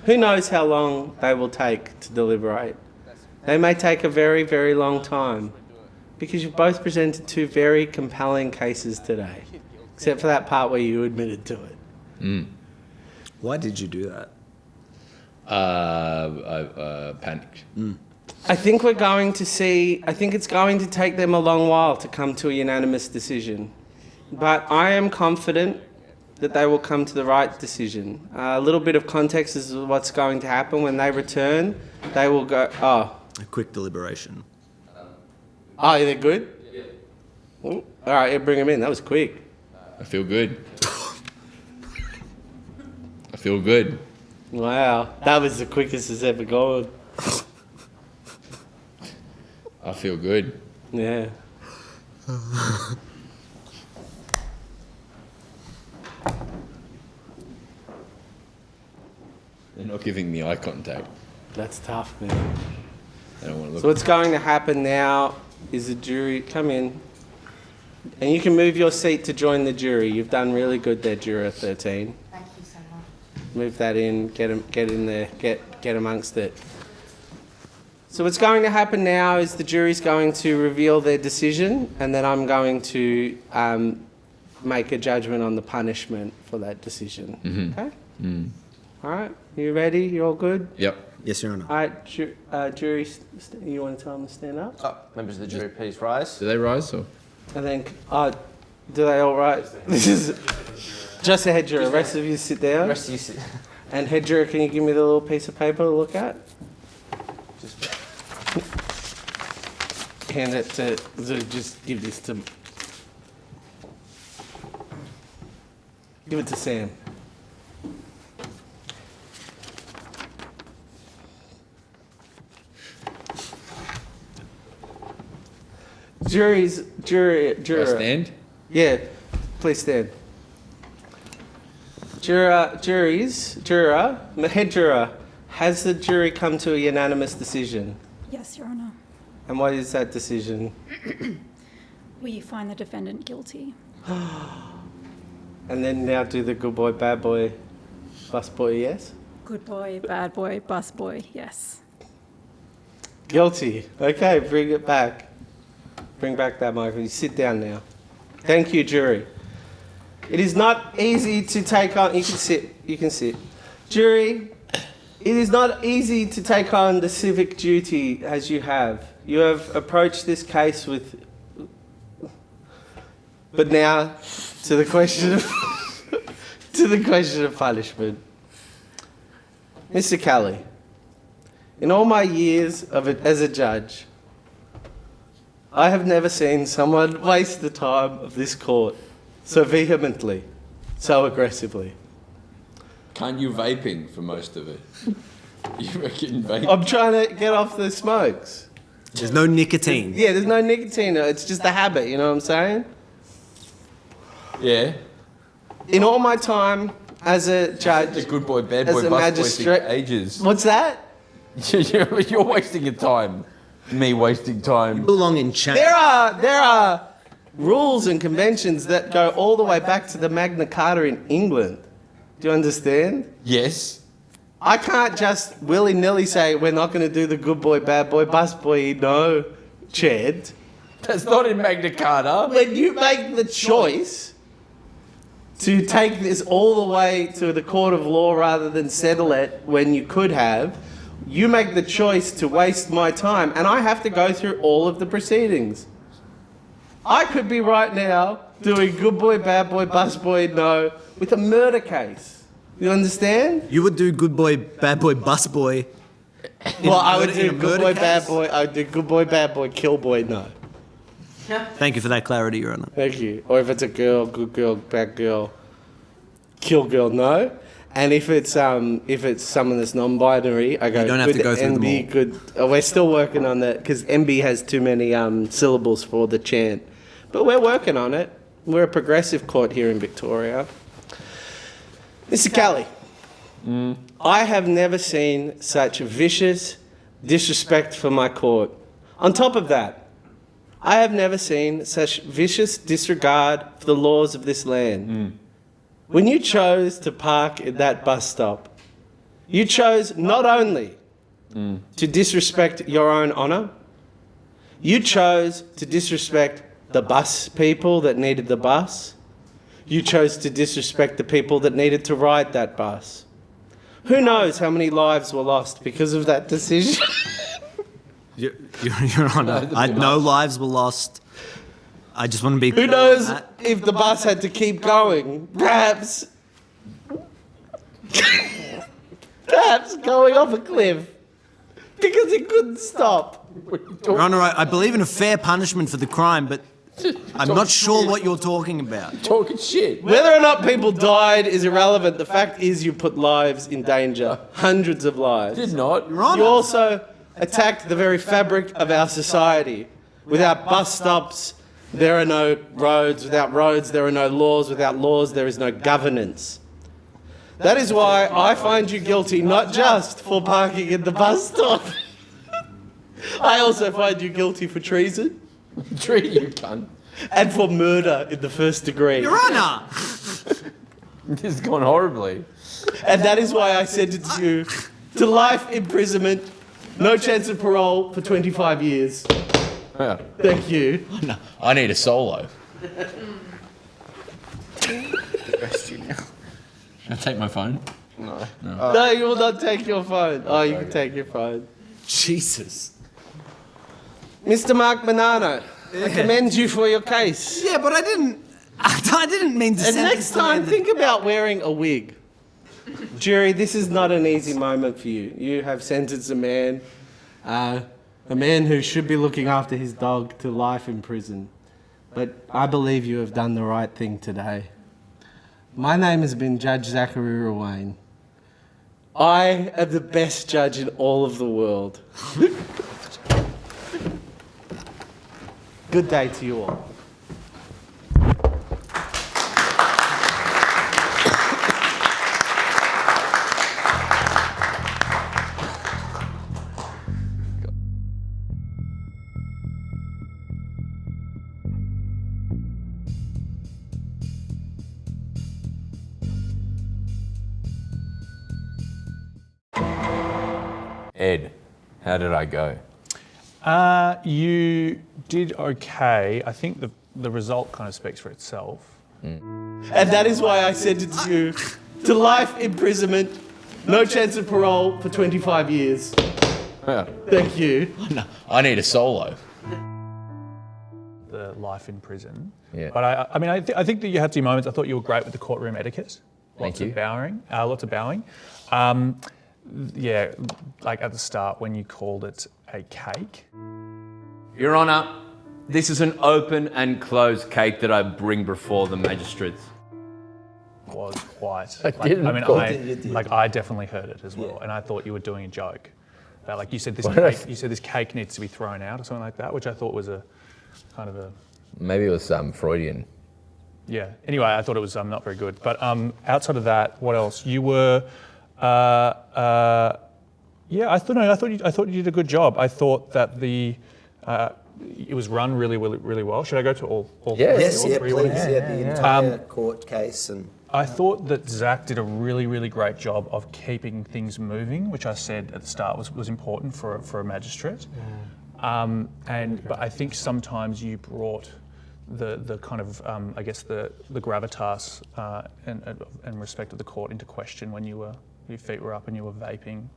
who knows how long they will take to deliberate? They may take a very, very long time because you've both presented two very compelling cases today, except for that part where you admitted to it. Why did you do that? I panicked. I think it's going to take them a long while to come to a unanimous decision. But I am confident that they will come to the right decision. A little bit of context is what's going to happen. When they return, they will go, A quick deliberation. they're good? Yeah. All right, yeah, bring them in. That was quick. I feel good. I feel good. Wow, that was the quickest it's ever gone. I feel good. Yeah. They're not giving me eye contact. That's tough, man. They don't want to look. So what's going to happen now is the jury, come in, and you can move your seat to join the jury. You've done really good there, Juror 13. Thank you so much. Move that in, get in there, get amongst it. So what's going to happen now is the jury's going to reveal their decision, and then I'm going to make a judgment on the punishment for that decision. Okay? All right, you ready? You all good? Yep. Yes, Your Honour. All right, jury, you want to tell them to stand up? Members of the jury, please rise. Do they rise or? And then, do they all rise? This is just the head juror. The rest of you sit down. Rest of you sit. And head juror, can you give me the little piece of paper to look at? Just Hand it to, just give this to, give it to Sam. Juror. Do I stand? Yeah, please stand. Juror, head juror, has the jury come to a unanimous decision? Yes, Your Honour. And what is that decision? We find the defendant guilty. And then now do the good boy, bad boy, bus boy, yes? Good boy, bad boy, bus boy, yes. Guilty. Okay, bring it back. Bring back that microphone. You sit down now. Thank you, jury. It is not easy to take on... You can sit. Jury, it is not easy to take on the civic duty as you have. You have approached this case with... But now, to the question of... to the question of punishment. Mr. Kelly, in all my years as a judge, I have never seen someone waste the time of this court so vehemently, so aggressively. Can't you vaping for most of it? You reckon vaping? I'm trying to get off the smokes. There's no nicotine. Yeah, there's no nicotine. It's just a habit, you know what I'm saying? Yeah. In all my time as a judge, The good boy, bad as boy, a bus boy magistrate... thing for ages. What's that? You're wasting your time. Me wasting time. Belong in chain. There are rules and conventions that go all the way back to the Magna Carta in England. Do you understand? Yes. I can't just willy-nilly say we're not going to do the good boy, bad boy, bus boy, no, Chad. That's not in Magna Carta. When you make the choice to take this all the way to the court of law rather than settle it when you could have, you make the choice to waste my time and I have to go through all of the proceedings. I could be right now doing good boy, bad boy, bus boy, no, with a murder case. You understand? You would do good boy, bad boy, bus boy. Well, I would in a do good murder boy, case? bad boy, I would do good boy, bad boy, kill boy, no. Thank you for that clarity, Your Honour. Thank you. Or if it's a girl, good girl, bad girl, kill girl, no. And if it's someone that's non-binary, I go. You don't have to good go through them NB, all. good. Oh, we're still working on that because MB has too many syllables for the chant, but we're working on it. We're a progressive court here in Victoria. Mr. Kelly, I have never seen such vicious disrespect for my court. On top of that, I have never seen such vicious disregard for the laws of this land. When you chose to park at that bus stop, you chose not only to disrespect your own honour, you chose to disrespect the bus people that needed the bus. You chose to disrespect the people that needed to ride that bus. Who knows how many lives were lost because of that decision? Your Honour, no lives were lost. I just want to be Who clear on knows that. if the bus had to keep going? Perhaps going off a cliff because it couldn't stop. Your Honour, I believe in a fair punishment for the crime, but I'm not sure what you're talking about. Talking shit. Whether or not people died is irrelevant. The fact is you put lives in danger, hundreds of lives. Did not. Your Honour. You also attacked the very fabric of our society. Without bus stops, there are no roads. Without roads, there are no laws. Without laws, there is no governance. That is why I find you guilty not just for parking at the bus stop. I also find you guilty for treason Treat you cunt. and for murder in the first degree. Your Honour! This has gone horribly. And that is why I sentenced you to life imprisonment, no chance of parole for 25 years. Yeah. Thank you. I need a solo. Can I take my phone? No, you will not take your phone. Oh, you can take your phone. Jesus. Mr. Mark Manano, I commend you for your case. Yeah, but I didn't mean to And sentence next time, the man think about wearing a wig. Jury, this is not an easy moment for you. You have sentenced a man who should be looking after his dog, to life in prison. But I believe you have done the right thing today. My name has been Judge Zachary Ruane. I am the best judge in all of the world. Good day to you all. Ed, how did I go? You did okay. I think the result kind of speaks for itself. And that is why I sentenced you to life imprisonment, no chance of parole for 25 years. Yeah. Thank you. I need a solo. The life in prison. Yeah. But I think that you had some moments. I thought you were great with the courtroom etiquette. Thank you. Lots of bowing. Yeah, like at the start when you called it a cake. Your Honour, This is an open and closed cake that I bring before the magistrates. Was quite. didn't. I definitely heard it as well, and I thought you were doing a joke. About, like you said, this cake needs to be thrown out or something like that, which I thought was a kind of a. Maybe it was Freudian. Yeah. Anyway, I thought it was not very good. But outside of that, what else? You were. Yeah, I thought you did a good job. I thought that it was run really well. Should I go to all Yes, three? yeah, All three? please. The entire court case and. I thought that Zach did a really great job of keeping things moving, which I said at the start was important for a magistrate. But I think sometimes you brought the kind of I guess the gravitas and respect of the court into question when your feet were up and you were vaping.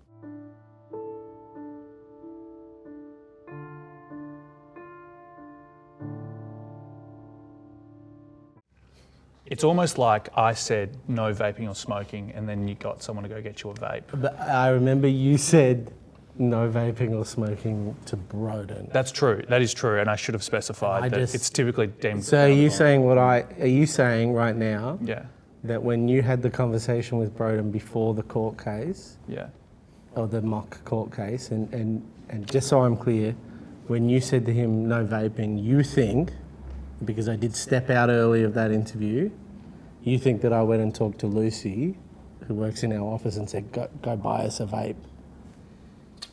It's almost like I said no vaping or smoking, and then you got someone to go get you a vape. But I remember you said no vaping or smoking to Broden. That's true. That is true, and I should have specified that it's typically deemed. So are you saying right now Yeah. that when you had the conversation with Broden before the court case, Yeah. or the mock court case, and just so I'm clear, when you said to him no vaping, you think, because I did step out early of that interview, you think that I went and talked to Lucy, who works in our office, and said, go buy us a vape?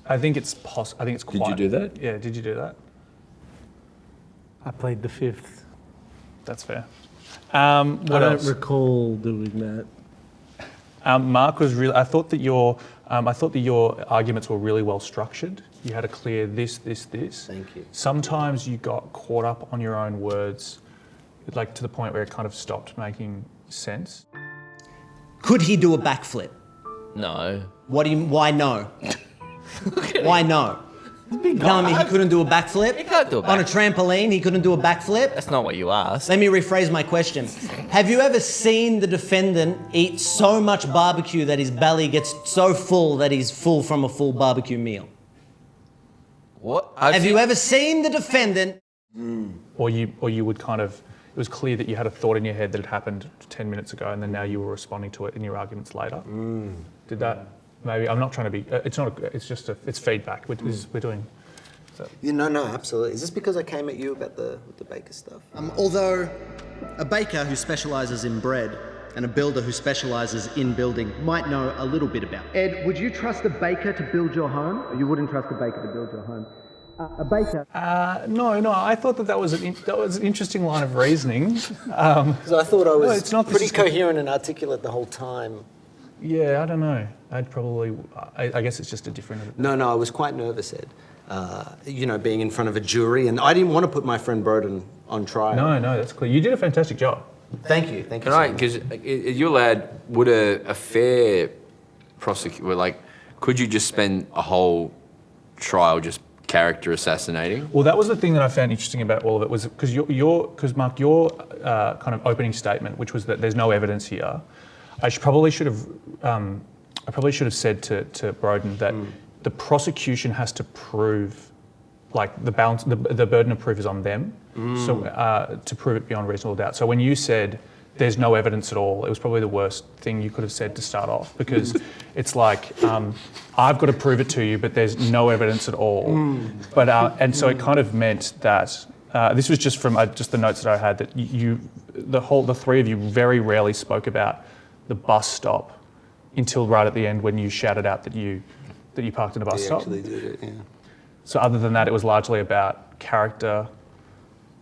I think it's possible. I think it's quite. Did you do that? Yeah. Did you do that? I played the fifth. That's fair. What I else? don't recall doing that. Mark was really. I thought that your arguments were really well structured. You had a clear this. Thank you. Sometimes you got caught up on your own words, like to the point where it kind of stopped making sense. Could he do a backflip? No. Why no? Why no? Telling me he couldn't do a backflip? He can't do a On a backflip. trampoline, he couldn't do a backflip? That's not what you asked. Let me rephrase my question. Have you ever seen the defendant eat so much barbecue that his belly gets so full that he's full from a full barbecue meal? What? Have you ever seen the defendant? Or you would kind of. It was clear that you had a thought in your head that had happened 10 minutes ago, and then now you were responding to it in your arguments later. Did that? Maybe I'm not trying to be. It's not. It's just. It's feedback. We're doing. So. No, absolutely. Is this because I came at you about the baker stuff? Although a baker who specialises in bread and a builder who specialises in building might know a little bit about it. Ed, would you trust a baker to build your home? Or you wouldn't trust a baker to build your home? A baker. No. I thought that was an interesting line of reasoning. Because I thought I was it's not, pretty coherent and articulate the whole time. Yeah, I don't know. I'd probably. I guess it's just a different. No, I was quite nervous, Ed. Being in front of a jury, and I didn't want to put my friend Broden on trial. No, that's clear. You did a fantastic job. Thank you. Can I? Because you're allowed. Would a fair prosecutor could you just spend a whole trial just character assassinating? Well, that was the thing that I found interesting about all of it was because Mark, your kind of opening statement, which was that there's no evidence here. I probably should have said to Broden that the prosecution has to prove, the balance, the burden of proof is on them, so to prove it beyond reasonable doubt. So when you said there's no evidence at all, it was probably the worst thing you could have said to start off, because it's like I've got to prove it to you, but there's no evidence at all. But and so it kind of meant that this was just from just the notes that I had that the three of you very rarely spoke about the bus stop until right at the end when you shouted out that you parked in a bus stop. Actually did it, yeah. So other than that, it was largely about character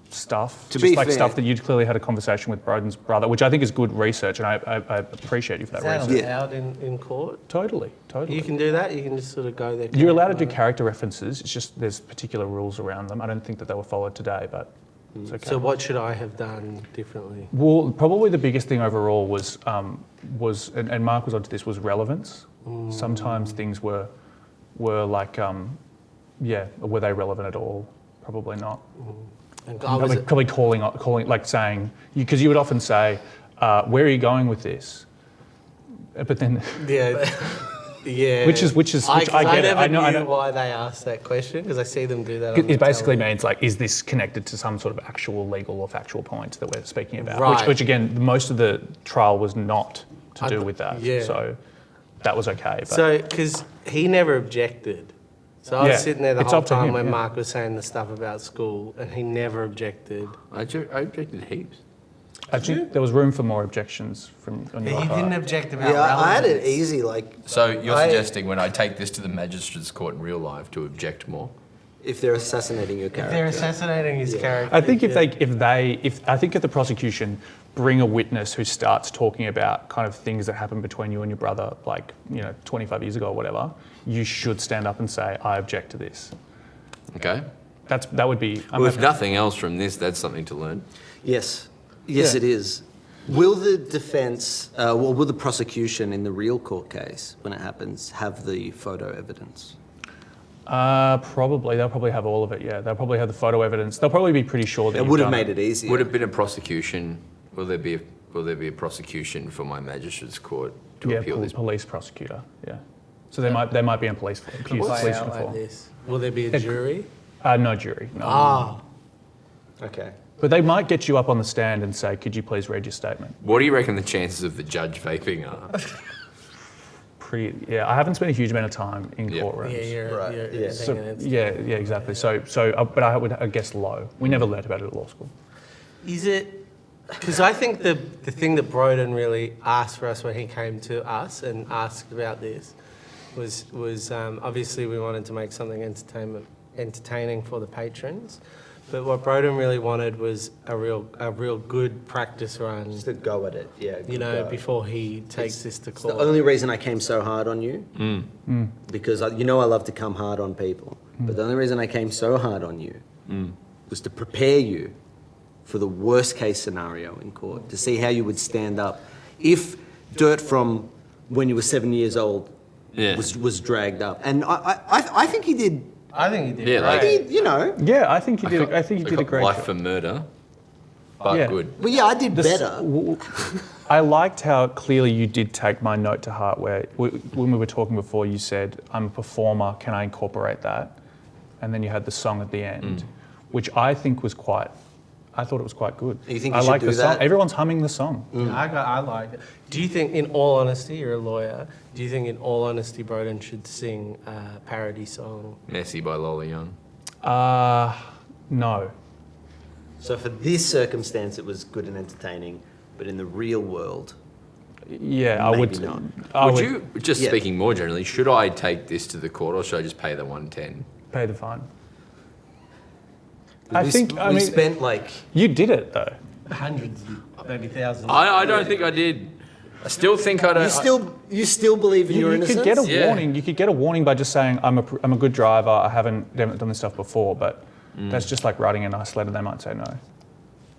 stuff. To be fair, stuff that you'd clearly had a conversation with Broden's brother, which I think is good research, and I appreciate you for that research. Is that allowed in court? Totally. You can do that? You can just sort of go there? You're allowed to do character references, it's just there's particular rules around them. I don't think that they were followed today, but it's okay. So what should I have done differently? Well, probably the biggest thing overall was and Mark was onto this, was relevance. Sometimes things were like, were they relevant at all? Probably not. And Probably calling, like saying, because you would often say, where are you going with this? But then... Yeah. Yeah. Which I get it. I never knew know. why they asked that question because I see them do that. It basically means like, is this connected to some sort of actual legal or factual point that we're speaking about? Right. Which again, most of the trial was not to do with that. Yeah. So that was okay. But So, because he never objected. So I Yeah, was sitting there the it's whole up to time him, when yeah. Mark was saying the stuff about school, and he never objected. I objected heaps. I think there was room for more objections from on your He part. didn't object about Yeah, I had it relevance. easy. Like, So you're I- suggesting when I take this to the magistrate's court in real life to object more? if they're assassinating your If character. they're assassinating his character. I think yeah. I think if the prosecution bring a witness who starts talking about kind of things that happened between you and your brother, like 25 years ago or whatever, you should stand up and say, I object to this. Okay. That would be. Well, if nothing else from this, that's something to learn. Yes, Yeah. it is. Will the defence, will the prosecution in the real court case, when it happens, have the photo evidence? Probably. They'll probably have all of it, yeah. They'll probably have the photo evidence. They'll probably be pretty sure that It you've would have done made it easier. Would have been a prosecution. Will there be a prosecution for my magistrate's court to Yeah, appeal this? police prosecutor, yeah. So they might be in police Play police out like uniform. this. Will there be a jury? No jury, no. Ah. Okay. But they might get you up on the stand and say, could you please read your statement? What do you reckon the chances of the judge vaping are? I haven't spent a huge amount of time in Yeah. courtrooms. Yeah, you're Right, you're yeah. So, thinking it's- yeah, exactly. But I guess low. We never learnt about it at law school. Is it? Because I think the thing that Broden really asked for us when he came to us and asked about this was obviously we wanted to make something entertaining for the patrons, but what Broden really wanted was a real good practice run. Just a go at it, yeah. You know, before he takes this to It's the court. only reason I came so hard on you, because I love to come hard on people, but the only reason I came so hard on you was to prepare you for the worst case scenario in court, to see how you would stand up if dirt from when you were 7 years old was dragged up. And I think he did. I think he did. Yeah, like- great. Yeah, I think you did. I think you did a great life job. for murder, but Yeah. good. Well, yeah, I did better. I liked how clearly you did take my note to heart where when we were talking before, you said, I'm a performer, can I incorporate that? And then you had the song at the end, which I think was I thought it was quite good. You think I you should like do the song. that? Everyone's humming the song. I like it. Do you think, in all honesty, you're a lawyer, do you think in all honesty Broden should sing a parody song? Messy by Lola Young. No. So for this circumstance, it was good and entertaining, but in the real world, Yeah, I Maybe would. not. Would you, just Yeah. speaking more generally, should I take this to the court or should I just pay the 110? pay the fine? we spent like You did it though. Hundreds, maybe thousands. I don't think I did. I still think I don't. you still believe in your You innocence. could get a Yeah. warning. You could get a warning by just saying, I'm a good driver. I haven't done this stuff before, but that's just like writing a nice letter. They might say no.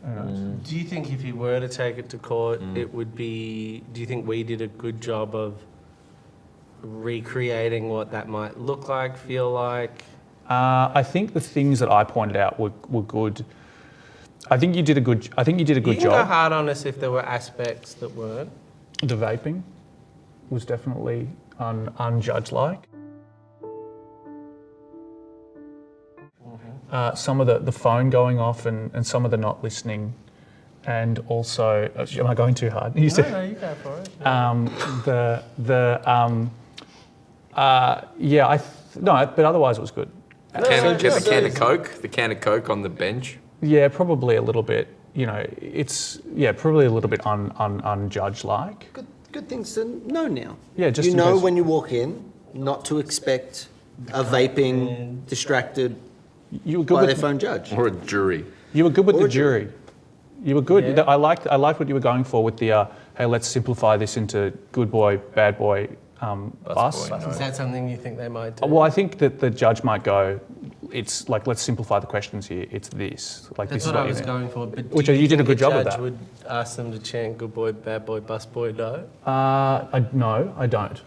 Who knows? Do you think if he were to take it to court, it would be, do you think we did a good job of recreating what that might look like, feel like? I think the things that I pointed out were good. I think you did a good. I think you did a You good can go job. hard on us if there were aspects that weren't. The vaping was definitely unjudge-like. Some of the phone going off and some of the not listening, and also am I going too hard? You said, No, you go for it. But otherwise it was good. The can of Coke on the bench. Yeah, probably a little bit. It's probably a little bit unjudge-like. Good things to know now. Yeah, just you in know case- when you walk in, not to expect a vaping, distracted You were good by with their phone judge. Or a jury. You were good with Or the a jury. jury. You were good. Yeah. I liked what you were going for with the hey, let's simplify this into good boy, bad boy, bus. boy. Is that something you think they might do? Well, I think that the judge might go, it's like, let's simplify the questions here. It's this. Like That's this what is I was you going for. But Which do you did a think good the job with judge that. would ask them to chant good boy, bad boy, bus boy, no? No, I don't.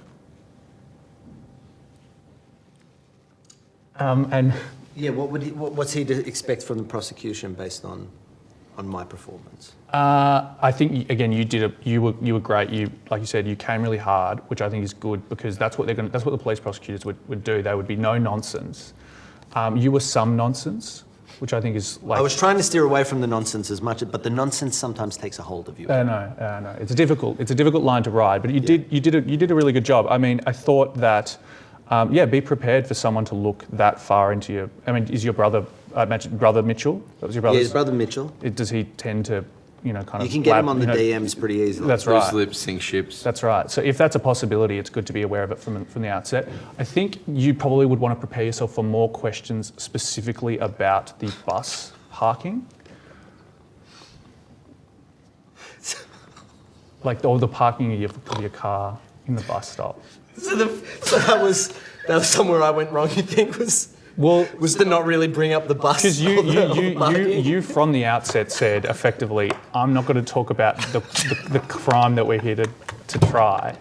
And Yeah, what's he to expect from the prosecution based on on my performance? I think again you were great. You, like you said, you came really hard, which I think is good because that's what the police prosecutors would do. They would be no nonsense. You were some nonsense, which I think is like. I was trying to steer away from the nonsense as much, but the nonsense sometimes takes a hold of you. I know. It's a difficult line to ride, but you did a really good job. I mean, I thought that, be prepared for someone to look that far into you. I mean, is your brother? I imagine brother Mitchell. That was your brother. Yeah, his brother Mitchell. Does he tend to, kind of? You can get him on the DMs pretty easily. That's right. Loose lips sink ships. That's right. So if that's a possibility, it's good to be aware of it from the outset. I think you probably would want to prepare yourself for more questions specifically about the bus parking. Like all the parking of your car in the bus stop. So that was somewhere I went wrong. You think was to not really bring up the bus? Because you from the outset said effectively, I'm not going to talk about the crime that we're here to try.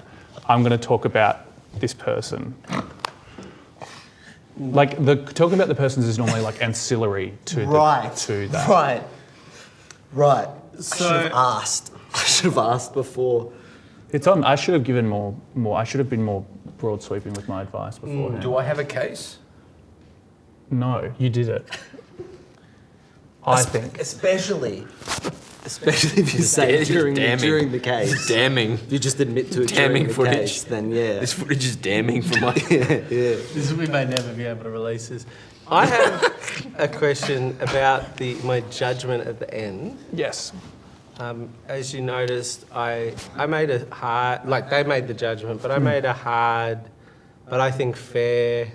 I'm going to talk about this person. Like talking about the persons is normally like ancillary to that. Right. So I should have asked before. It's on. I should have given more. I should have been more broad sweeping with my advice beforehand. Do I have a case? No, you did it. I think. Especially if you say during the case. It's damning. If you just admit to it Damning during the footage. case, then yeah. This footage is damning for my... We may never be able to release this. I have a question about my judgment at the end. Yes. As you noticed, I made a hard, like they made the judgment, but I made a hard, but I think fair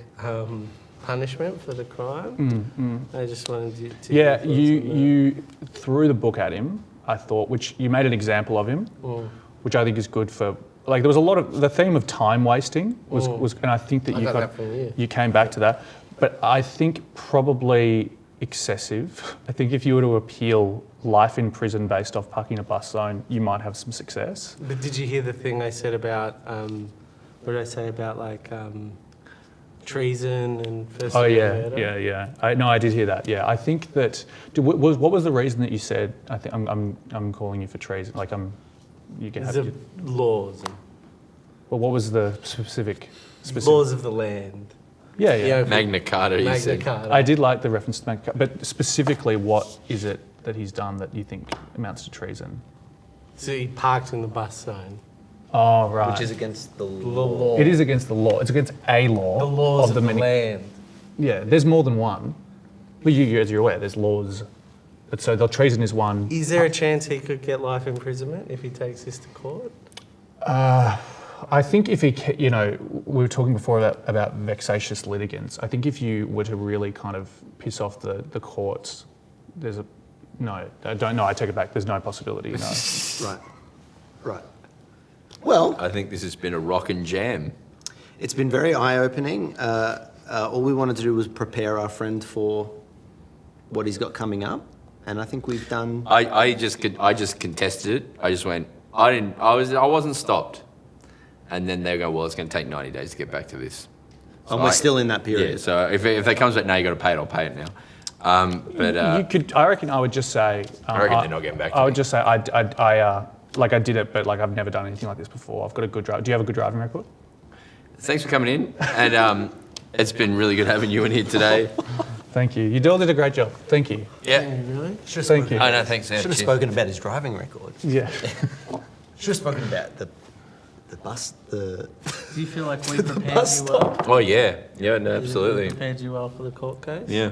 punishment for the crime. I just wanted you to... Yeah, you threw the book at him, I thought, which you made an example of him, which I think is good for... Like there was a lot of... The theme of time wasting was and I think that you came back to that. But I think probably excessive. I think if you were to appeal life in prison based off parking a bus zone, you might have some success. But did you hear the thing I said about, what did I say about like treason and first degree murder? Yeah. I did hear that. Yeah, I think that. What was the reason that you said? I think I'm calling you for treason. Like you can have laws. Well, what was the specific? Laws of the land. Yeah. Magna Carta, you said. Carta. I did like the reference to Magna Carta, but specifically, what is it that he's done that you think amounts to treason? So he parked in the bus zone. Oh, right. Which is against the law. It is against the law. It's against a law. The laws of the many. land. Yeah, there's more than one. But as you're aware, there's laws. So the treason is one. Is there a chance he could get life imprisonment if he takes this to court? I think if he, we were talking before about vexatious litigants. I think if you were to really kind of piss off the courts, I don't know. I take it back. There's no possibility. No. Right. Well, I think this has been a rockin' jam. it's been very eye-opening. All we wanted to do was prepare our friend for what he's got coming up, and I think we've done. I just contested it. I just went. I wasn't stopped. And then they go, well, it's going to take 90 days to get back to this. So And we're still in that period. Yeah, so if they comes back now, you got to pay it, I'll pay it now. You could. I reckon I would just say. I reckon they're not getting back to me. I would just say I did it, but like I've never done anything like this before. I've got a good drive. Do you have a good driving record? Thanks for coming in, and it's been really good having you in here today. Thank you. You all did a great job. Thank you. Yeah. Really? Thank you. Oh, no, thanks. Should have spoken about his driving record. Yeah. Should have spoken about the bus. Do you feel like we prepared you well? Oh, yeah. Yeah, no, absolutely. Prepared you well for the court case? Yeah.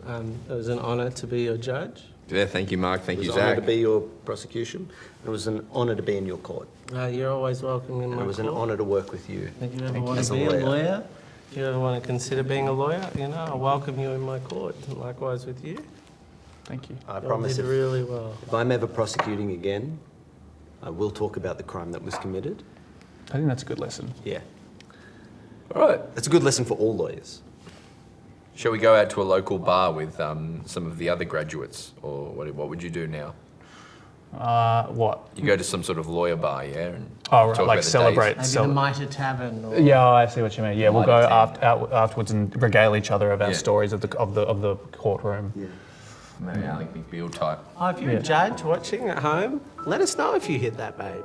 It was an honour to be your judge. Yeah, thank you, Mark. Thank It you, was an honour Zach. to be your prosecution. It was an honour to be in your court. You're always welcome in my And it was an court. honour to work with you. If you ever Thank you. want As to a be a lawyer. lawyer, if you ever want to consider being a lawyer, I welcome you in my court. And likewise with you. Thank you. I You all promise did if really well. I'm ever prosecuting again, I will talk about the crime that was committed. I think that's a good lesson. Yeah. All right. It's a good lesson for all lawyers. Shall we go out to a local bar with some of the other graduates? Or what would you do now? What? You go to some sort of lawyer bar, yeah? And Oh, right, talk like about the celebrate. days. Maybe the Mitre Tavern. Or Yeah, I see what you mean. Yeah, we'll go Mitre afterwards and regale each other of our Yeah. stories of the courtroom. Yeah. I'm an Alec McBeal type. Oh, if you're a judge watching at home, let us know if you hit that, babe.